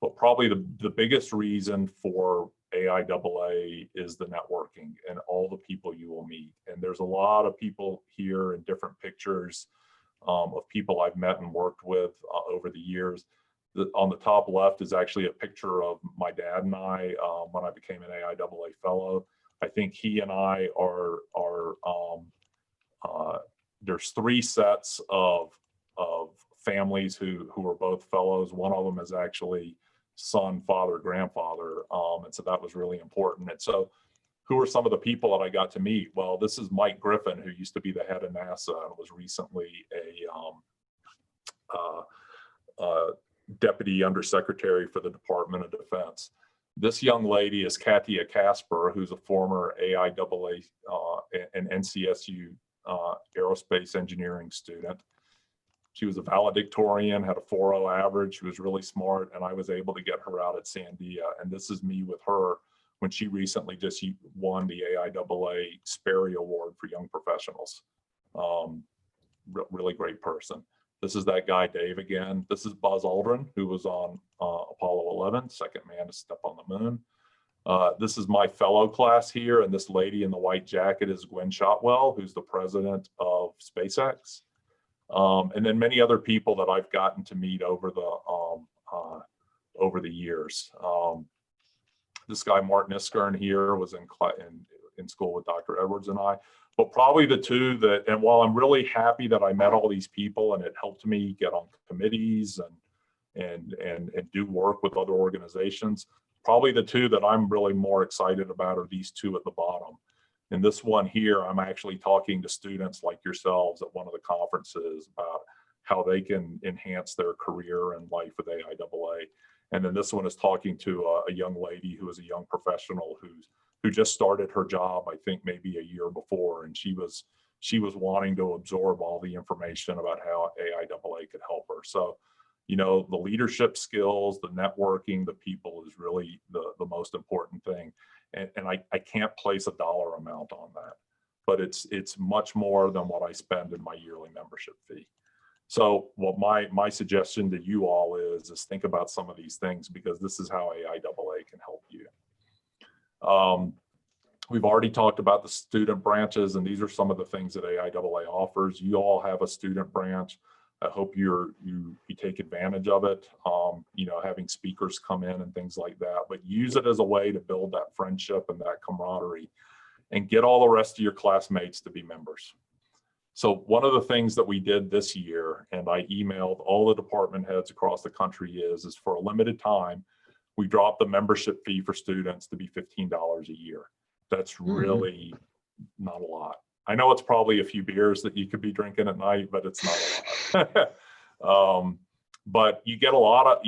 But probably the biggest reason for AIAA is the networking and all the people you will meet. And there's a lot of people here in different pictures of people I've met and worked with over the years. On the top left is actually a picture of my dad and I when I became an AIAA fellow. I think he and I are there's 3 sets of families who are both fellows. One of them is actually son, father, grandfather. And so that was really important. And so who are some of the people that I got to meet? Well, this is Mike Griffin, who used to be the head of NASA and was recently a deputy undersecretary for the Department of Defense. This young lady is Katia Casper, who's a former AIAA and NCSU aerospace engineering student. She was a valedictorian, had a 4.0 average. She was really smart, and I was able to get her out at Sandia. And this is me with her when she recently just won the AIAA Sperry Award for Young Professionals. Really great person. This is that guy, Dave, again. This is Buzz Aldrin, who was on Apollo 11, second man to step on the moon. This is my fellow class here, and this lady in the white jacket is Gwen Shotwell, who's the president of SpaceX. And then many other people that I've gotten to meet over the years. This guy, Martin Iskern here, was in school with Dr. Edwards and I. But probably the two that, and while I'm really happy that I met all these people and it helped me get on committees and do work with other organizations, probably the two that I'm really more excited about are these two at the bottom. In this one here, I'm actually talking to students like yourselves at one of the conferences about how they can enhance their career and life with AIAA. And then this one is talking to a young lady who is a young professional who just started her job, I think maybe a year before, and she was wanting to absorb all the information about how AIAA could help her. So, you know, the leadership skills, the networking, the people is really the most important thing. And I can't place a dollar amount on that, but it's much more than what I spend in my yearly membership fee. So what my suggestion to you all is think about some of these things, because this is how AIAA can help you. We've already talked about the student branches, and these are some of the things that AIAA offers. You all have a student branch. I hope you take advantage of it, you know, having speakers come in and things like that, but use it as a way to build that friendship and that camaraderie, and get all the rest of your classmates to be members. So one of the things that we did this year, and I emailed all the department heads across the country, is for a limited time, we dropped the membership fee for students to be $15 a year. That's really not a lot. I know it's probably a few beers that you could be drinking at night, but it's not a lot. But you get a lot out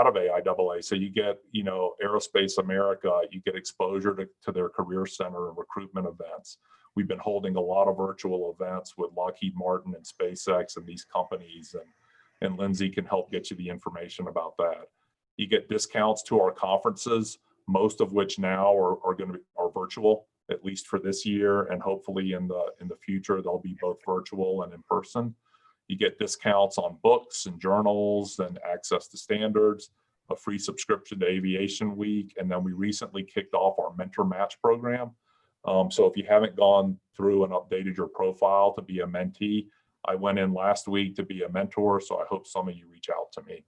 of AIAA. So you get, you know, Aerospace America, you get exposure to their career center and recruitment events. We've been holding a lot of virtual events with Lockheed Martin and SpaceX and these companies, and Lindsay can help get you the information about that. You get discounts to our conferences, most of which now are virtual, at least for this year, and hopefully in the future they'll be both virtual and in person. You get discounts on books and journals and access to standards, a free subscription to Aviation Week, and then we recently kicked off our Mentor Match program. So if you haven't gone through and updated your profile to be a mentee, I went in last week to be a mentor, so I hope some of you reach out to me.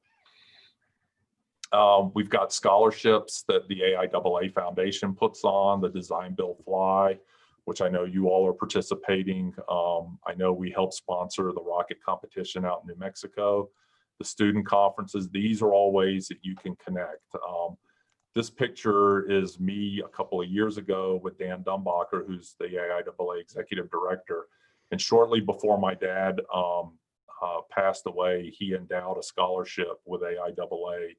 We've got scholarships that the AIAA Foundation puts on, the Design, Build, Fly, which I know you all are participating. I know we help sponsor the rocket competition out in New Mexico, the student conferences. These are all ways that you can connect. This picture is me a couple of years ago with Dan Dumbacher, who's the AIAA Executive Director. And shortly before my dad passed away, he endowed a scholarship with AIAA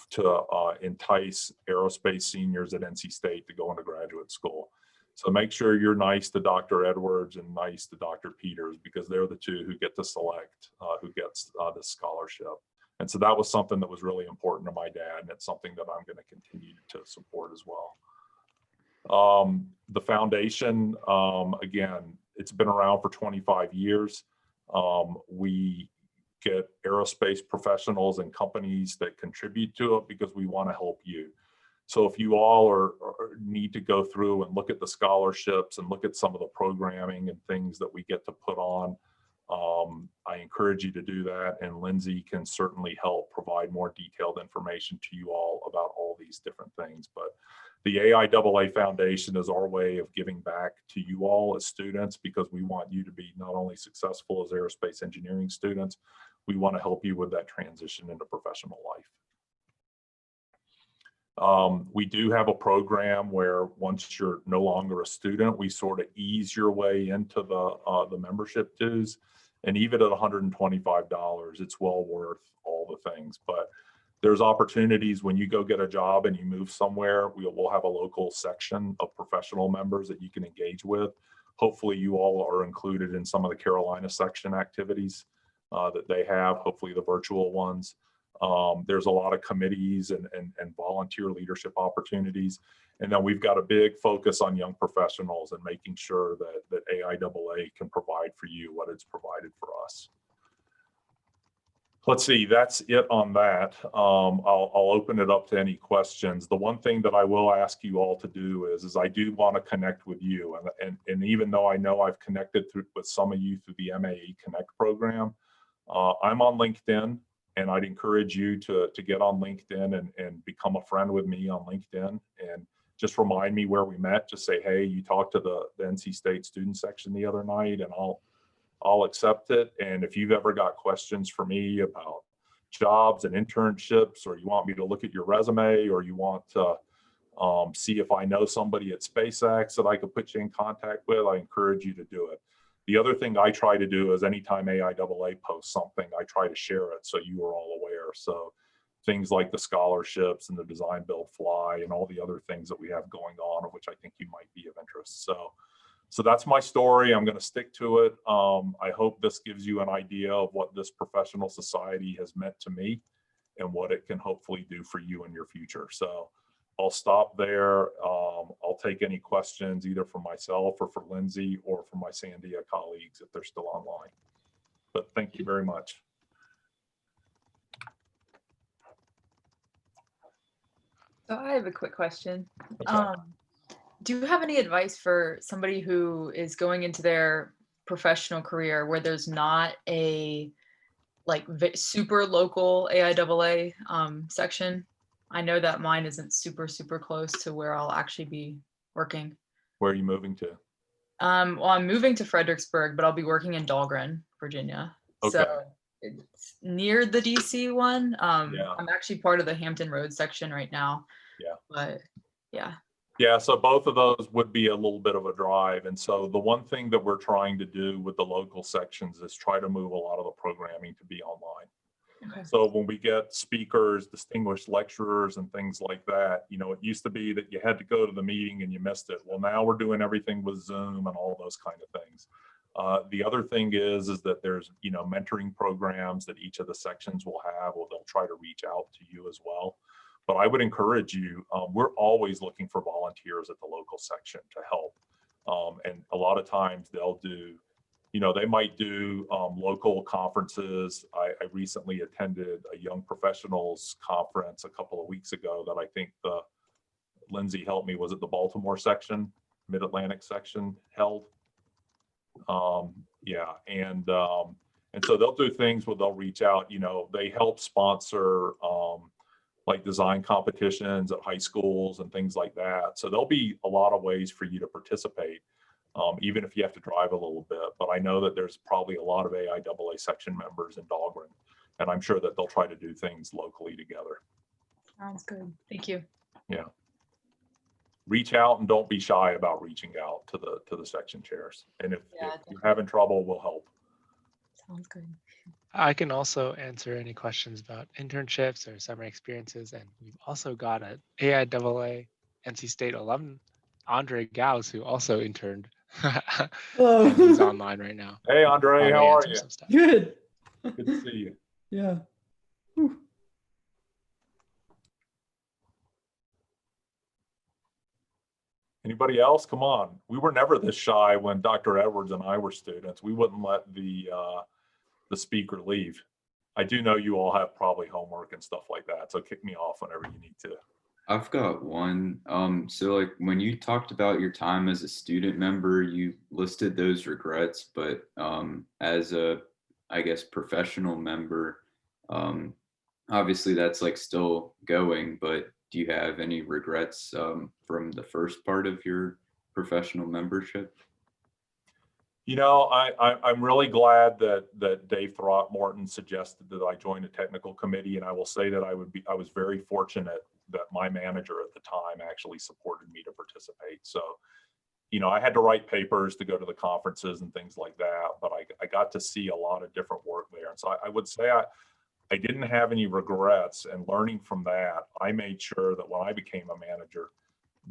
to entice aerospace seniors at NC State to go into graduate school. So make sure you're nice to Dr. Edwards and nice to Dr. Peters, because they're the two who get to select who gets this scholarship. And so that was something that was really important to my dad, and it's something that I'm going to continue to support as well. The foundation, again, it's been around for 25 years. We get aerospace professionals and companies that contribute to it because we want to help you. So if you all need to go through and look at the scholarships and look at some of the programming and things that we get to put on, I encourage you to do that, and Lindsay can certainly help provide more detailed information to you all about all these different things. But the AIAA Foundation is our way of giving back to you all as students, because we want you to be not only successful as aerospace engineering students, we want to help you with that transition into professional life. We do have a program where once you're no longer a student, we sort of ease your way into the membership dues. And even at $125, it's well worth all the things. But there's opportunities when you go get a job and you move somewhere, we'll have a local section of professional members that you can engage with. Hopefully you all are included in some of the Carolina section activities that they have, hopefully the virtual ones. There's a lot of committees and volunteer leadership opportunities. And then we've got a big focus on young professionals and making sure that AIAA can provide for you what it's provided for us. Let's see, that's it on that. I'll open it up to any questions. The one thing that I will ask you all to do is I do want to connect with you. And even though I know I've connected with some of you through the MAE Connect program, I'm on LinkedIn. And I'd encourage you to get on LinkedIn and become a friend with me on LinkedIn, and just remind me where we met. Just say, hey, you talked to the NC State student section the other night, and I'll accept it. And if you've ever got questions for me about jobs and internships, or you want me to look at your resume, or you want to See if I know somebody at SpaceX that I could put you in contact with. I encourage you to do it. The other thing I try to do is anytime AIAA posts something, I try to share it so you are all aware. So things like the scholarships and the design, build, fly, and all the other things that we have going on, of which I think you might be of interest. So that's my story. I'm going to stick to it. I hope this gives you an idea of what this professional society has meant to me and what it can hopefully do for you in your future. So I'll stop there. I'll take any questions either from myself or for Lindsay or from my Sandia colleagues if they're still online. But thank you very much. So I have a quick question. Okay. Do you have any advice for somebody who is going into their professional career where there's not a like super local AIAA section? I know that mine isn't super close to where I'll actually be working. Where are you moving to? Well, I'm moving to Fredericksburg, but I'll be working in Dahlgren, Virginia. Okay. So it's near the DC one. Yeah. I'm actually part of the Hampton Road section right now. Yeah. But yeah. Yeah, so both of those would be a little bit of a drive. And so the one thing that we're trying to do with the local sections is try to move a lot of the programming to be online. Okay. So when we get speakers, distinguished lecturers and things like that, you know, it used to be that you had to go to the meeting and you missed it. Well, now we're doing everything with Zoom and all those kind of things. The other thing is that there's, you know, mentoring programs that each of the sections will have, or they'll try to reach out to you as well. But I would encourage you, we're always looking for volunteers at the local section to help. And a lot of times they'll do, you know, they might do local conferences. I recently attended a young professionals conference a couple of weeks ago that I think Lindsay helped me, was it the Baltimore section, Mid-Atlantic section held? Yeah, and so they'll do things where they'll reach out, you know, they help sponsor like design competitions at high schools and things like that. So there'll be a lot of ways for you to participate, even if you have to drive a little bit. But I know that there's probably a lot of AIAA section members in Dahlgren, and I'm sure that they'll try to do things locally together. Sounds good. Thank you. Yeah. Reach out and don't be shy about reaching out to the section chairs. And if you're having trouble, we'll help. Sounds good. I can also answer any questions about internships or summer experiences. And we've also got an AIAA NC State alum, Andre Gauss, who also interned. Hello. And he's online right now. Hey, Andre, how are you? Good. Good to see you. Yeah. Anybody else? Come on. We were never this shy when Dr. Edwards and I were students. We wouldn't let the speaker leave. I do know you all have probably homework and stuff like that, so kick me off whenever you need to. I've got one. So like when you talked about your time as a student member, you listed those regrets, but as a, I guess, professional member, obviously that's like still going, but do you have any regrets from the first part of your professional membership? You know, I'm really glad that Dave Throckmorton suggested that I join a technical committee, and I will say that I was very fortunate that my manager at the time actually supported me to participate. So, you know, I had to write papers to go to the conferences and things like that, but I got to see a lot of different work there. And so I would say I didn't have any regrets, and learning from that, I made sure that when I became a manager,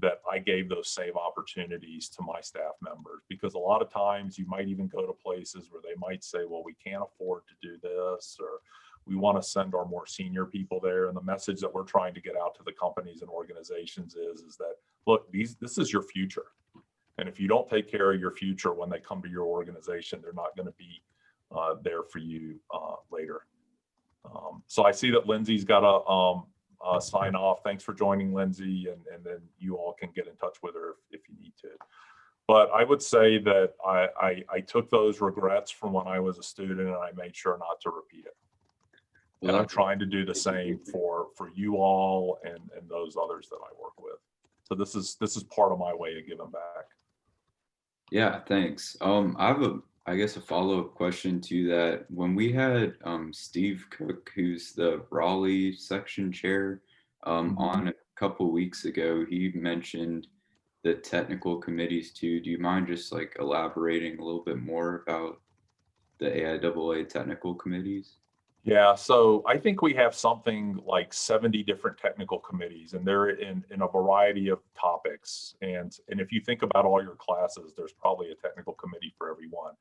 that I gave those same opportunities to my staff members, because a lot of times you might even go to places where they might say, well, we can't afford to do this, or we want to send our more senior people there. And the message that we're trying to get out to the companies and organizations is that, look, this is your future. And if you don't take care of your future when they come to your organization, they're not going to be there for you later. So I see that Lindsay's got a sign off. Thanks for joining, Lindsay, and then you all can get in touch with her if you need to. But I would say that I took those regrets from when I was a student, and I made sure not to repeat it. Well, And I'm trying to do the same for you all and those others that I work with. So this is part of my way of giving back. Yeah, thanks. I have I guess a follow-up question to that. When we had Steve Cook, who's the Raleigh section chair, on a couple weeks ago, he mentioned the technical committees too. Do you mind just like elaborating a little bit more about the AIAA technical committees? Yeah, so I think we have something like 70 different technical committees, and they're in a variety of topics. And if you think about all your classes, there's probably a technical committee for every one.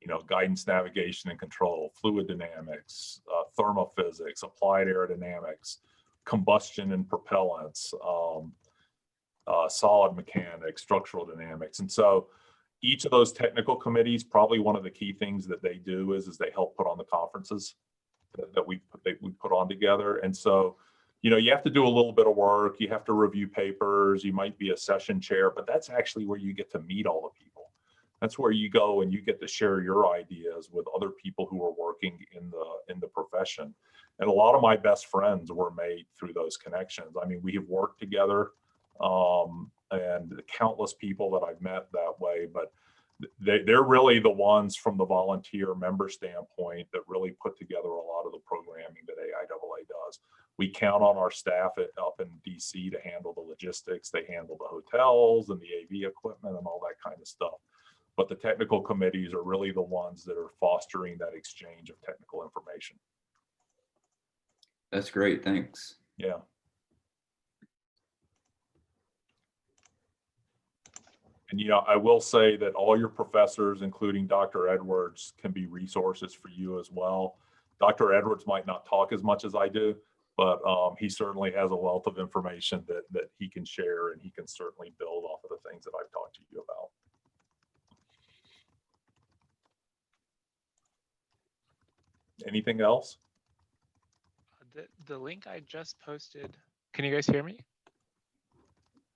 You know, guidance, navigation, and control, fluid dynamics, thermophysics, applied aerodynamics, combustion and propellants, solid mechanics, structural dynamics. And so each of those technical committees, probably one of the key things that they do is they help put on the conferences that we put on together. And so, you know, you have to do a little bit of work. You have to review papers. You might be a session chair, but that's actually where you get to meet all the people. That's where you go and you get to share your ideas with other people who are working in the profession. And a lot of my best friends were made through those connections. I mean, we have worked together, and countless people that I've met that way, but they're really the ones from the volunteer member standpoint that really put together a lot of the programming that AIAA does. We count on our staff up in DC to handle the logistics. They handle the hotels and the AV equipment and all that kind of stuff. But the technical committees are really the ones that are fostering that exchange of technical information. That's great, thanks. Yeah. And, you know, I will say that all your professors, including Dr. Edwards, can be resources for you as well. Dr. Edwards might not talk as much as I do, but he certainly has a wealth of information that he can share, and he can certainly build off of the things that I've talked to you about. Anything else? The link I just posted, can you guys hear me?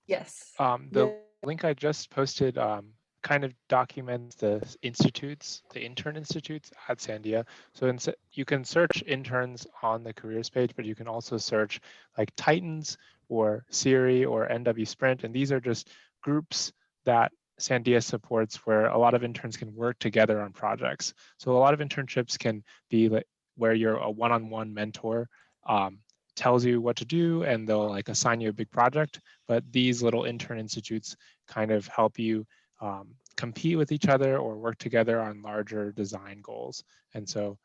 Yes. The link I just posted kind of documents the institutes, the intern institutes at Sandia. So you can search interns on the careers page, but you can also search like Titans or Siri or NW Sprint. And these are just groups that Sandia supports where a lot of interns can work together on projects. So a lot of internships can be like where you're a one-on-one mentor, tells you what to do, and they'll like assign you a big project. But these little intern institutes kind of help you compete with each other or work together on larger design goals. And so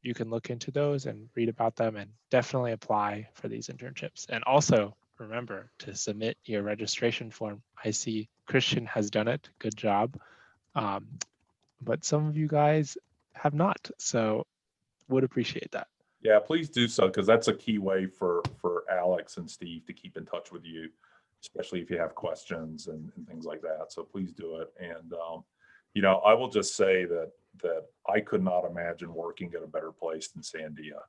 you can look into those and read about them and definitely apply for these internships. And also remember to submit your registration form. I see Christian has done it. Good job. But some of you guys have not, so would appreciate that. Yeah, please do so, because that's a key way for Alex and Steve to keep in touch with you, especially if you have questions and things like that. So please do it. And, you know, I will just say that I could not imagine working at a better place than Sandia.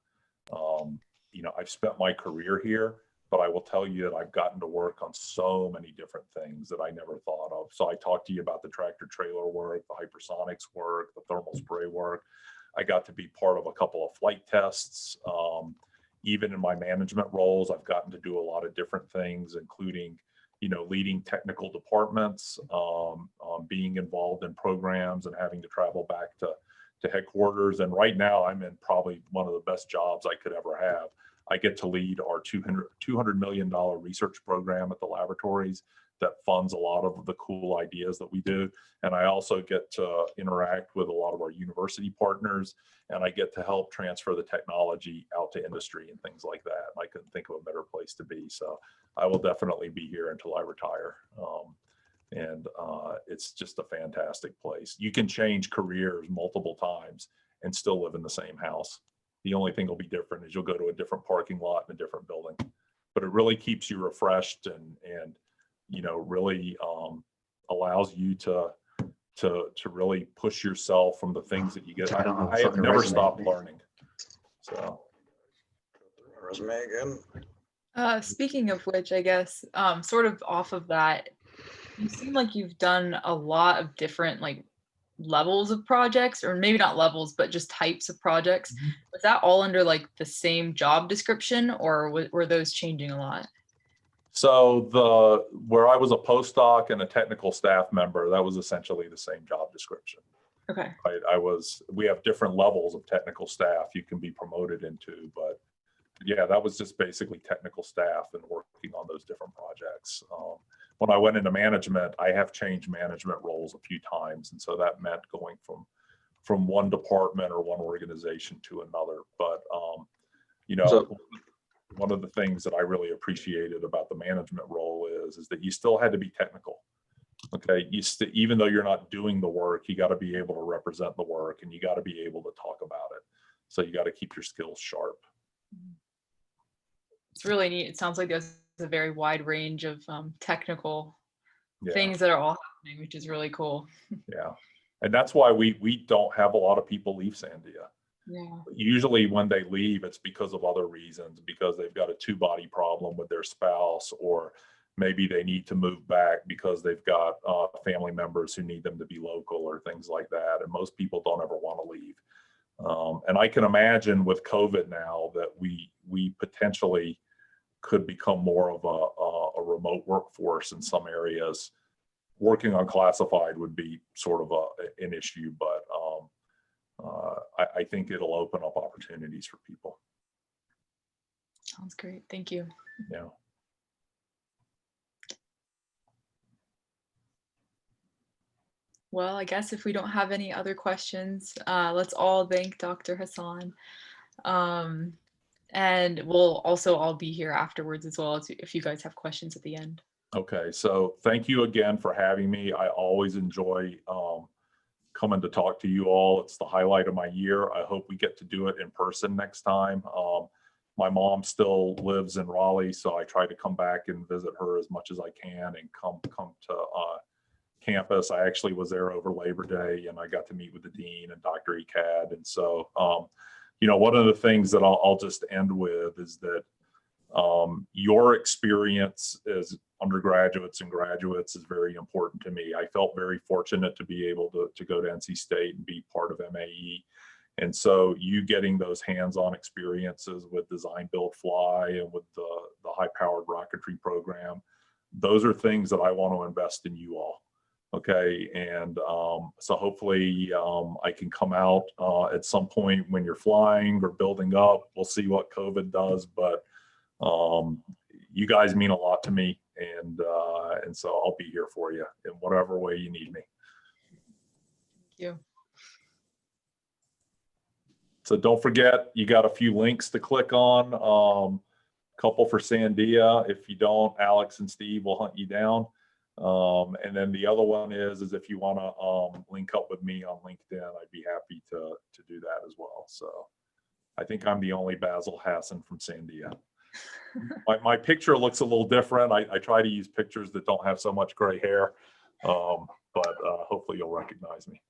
You know, I've spent my career here, but I will tell you that I've gotten to work on so many different things that I never thought of. So I talked to you about the tractor trailer work, the hypersonics work, the thermal spray work. I got to be part of a couple of flight tests. Even in my management roles, I've gotten to do a lot of different things, including, you know, leading technical departments, being involved in programs and having to travel back to headquarters. And right now I'm in probably one of the best jobs I could ever have. I get to lead our $200 million research program at the laboratories that funds a lot of the cool ideas that we do. And I also get to interact with a lot of our university partners, and I get to help transfer the technology out to industry and things like that. I couldn't think of a better place to be. So I will definitely be here until I retire. It's just a fantastic place. You can change careers multiple times and still live in the same house. The only thing will be different is you'll go to a different parking lot in a different building, but it really keeps you refreshed and you know, really allows you to really push yourself from the things that you get. I have never stopped learning. So. Resume again. Speaking of which, I guess, sort of off of that, you seem like you've done a lot of different like levels of projects, or maybe not levels, but just types of projects. Was that all under like the same job description, or were those changing a lot? So where I was a postdoc and a technical staff member, that was essentially the same job description. Okay. We have different levels of technical staff you can be promoted into, but Yeah, that was just basically technical staff and working on those different projects. When I went into management, I have changed management roles a few times. And so that meant going from one department or one organization to another. But, you know, So- one of the things that I really appreciated about the management role is that you still had to be technical. Okay, even though you're not doing the work, you got to be able to represent the work and you got to be able to talk about it. So you got to keep your skills sharp. It's really neat. It sounds like there's a very wide range of technical Yeah. things that are all happening, which is really cool. Yeah. And that's why we don't have a lot of people leave Sandia. Yeah. Usually when they leave, it's because of other reasons, because they've got a two-body problem with their spouse, or maybe they need to move back because they've got family members who need them to be local or things like that. And most people don't ever want to leave. And I can imagine with COVID now that we potentially could become more of a remote workforce in some areas. Working on classified would be sort of an issue, but I think it'll open up opportunities for people. Sounds great. Thank you. Yeah. Well, I guess if we don't have any other questions, let's all thank Dr. Hassan. And we'll also all be here afterwards as well if you guys have questions at the end. Okay, so thank you again for having me. I always enjoy coming to talk to you all. It's the highlight of my year. I hope we get to do it in person next time. My mom still lives in Raleigh, so I try to come back and visit her as much as I can and come to campus. I actually was there over Labor Day and I got to meet with the dean and Dr. Ecad. And so, you know, one of the things that I'll just end with is that your experience as undergraduates and graduates is very important to me. I felt very fortunate to be able to go to NC State and be part of MAE. And so you getting those hands-on experiences with design, build, fly, and with the high-powered rocketry program, those are things that I want to invest in you all. Okay, and so hopefully I can come out at some point when you're flying or building up. We'll see what COVID does, but you guys mean a lot to me, and so I'll be here for you in whatever way you need me. Thank you. So don't forget, you got a few links to click on. Couple for Sandia. If you don't, Alex and Steve will hunt you down. And then the other one is if you want to link up with me on LinkedIn, I'd be happy to do that as well. So I think I'm the only Basil Hassan from Sandia. My picture looks a little different. I try to use pictures that don't have so much gray hair, but hopefully you'll recognize me.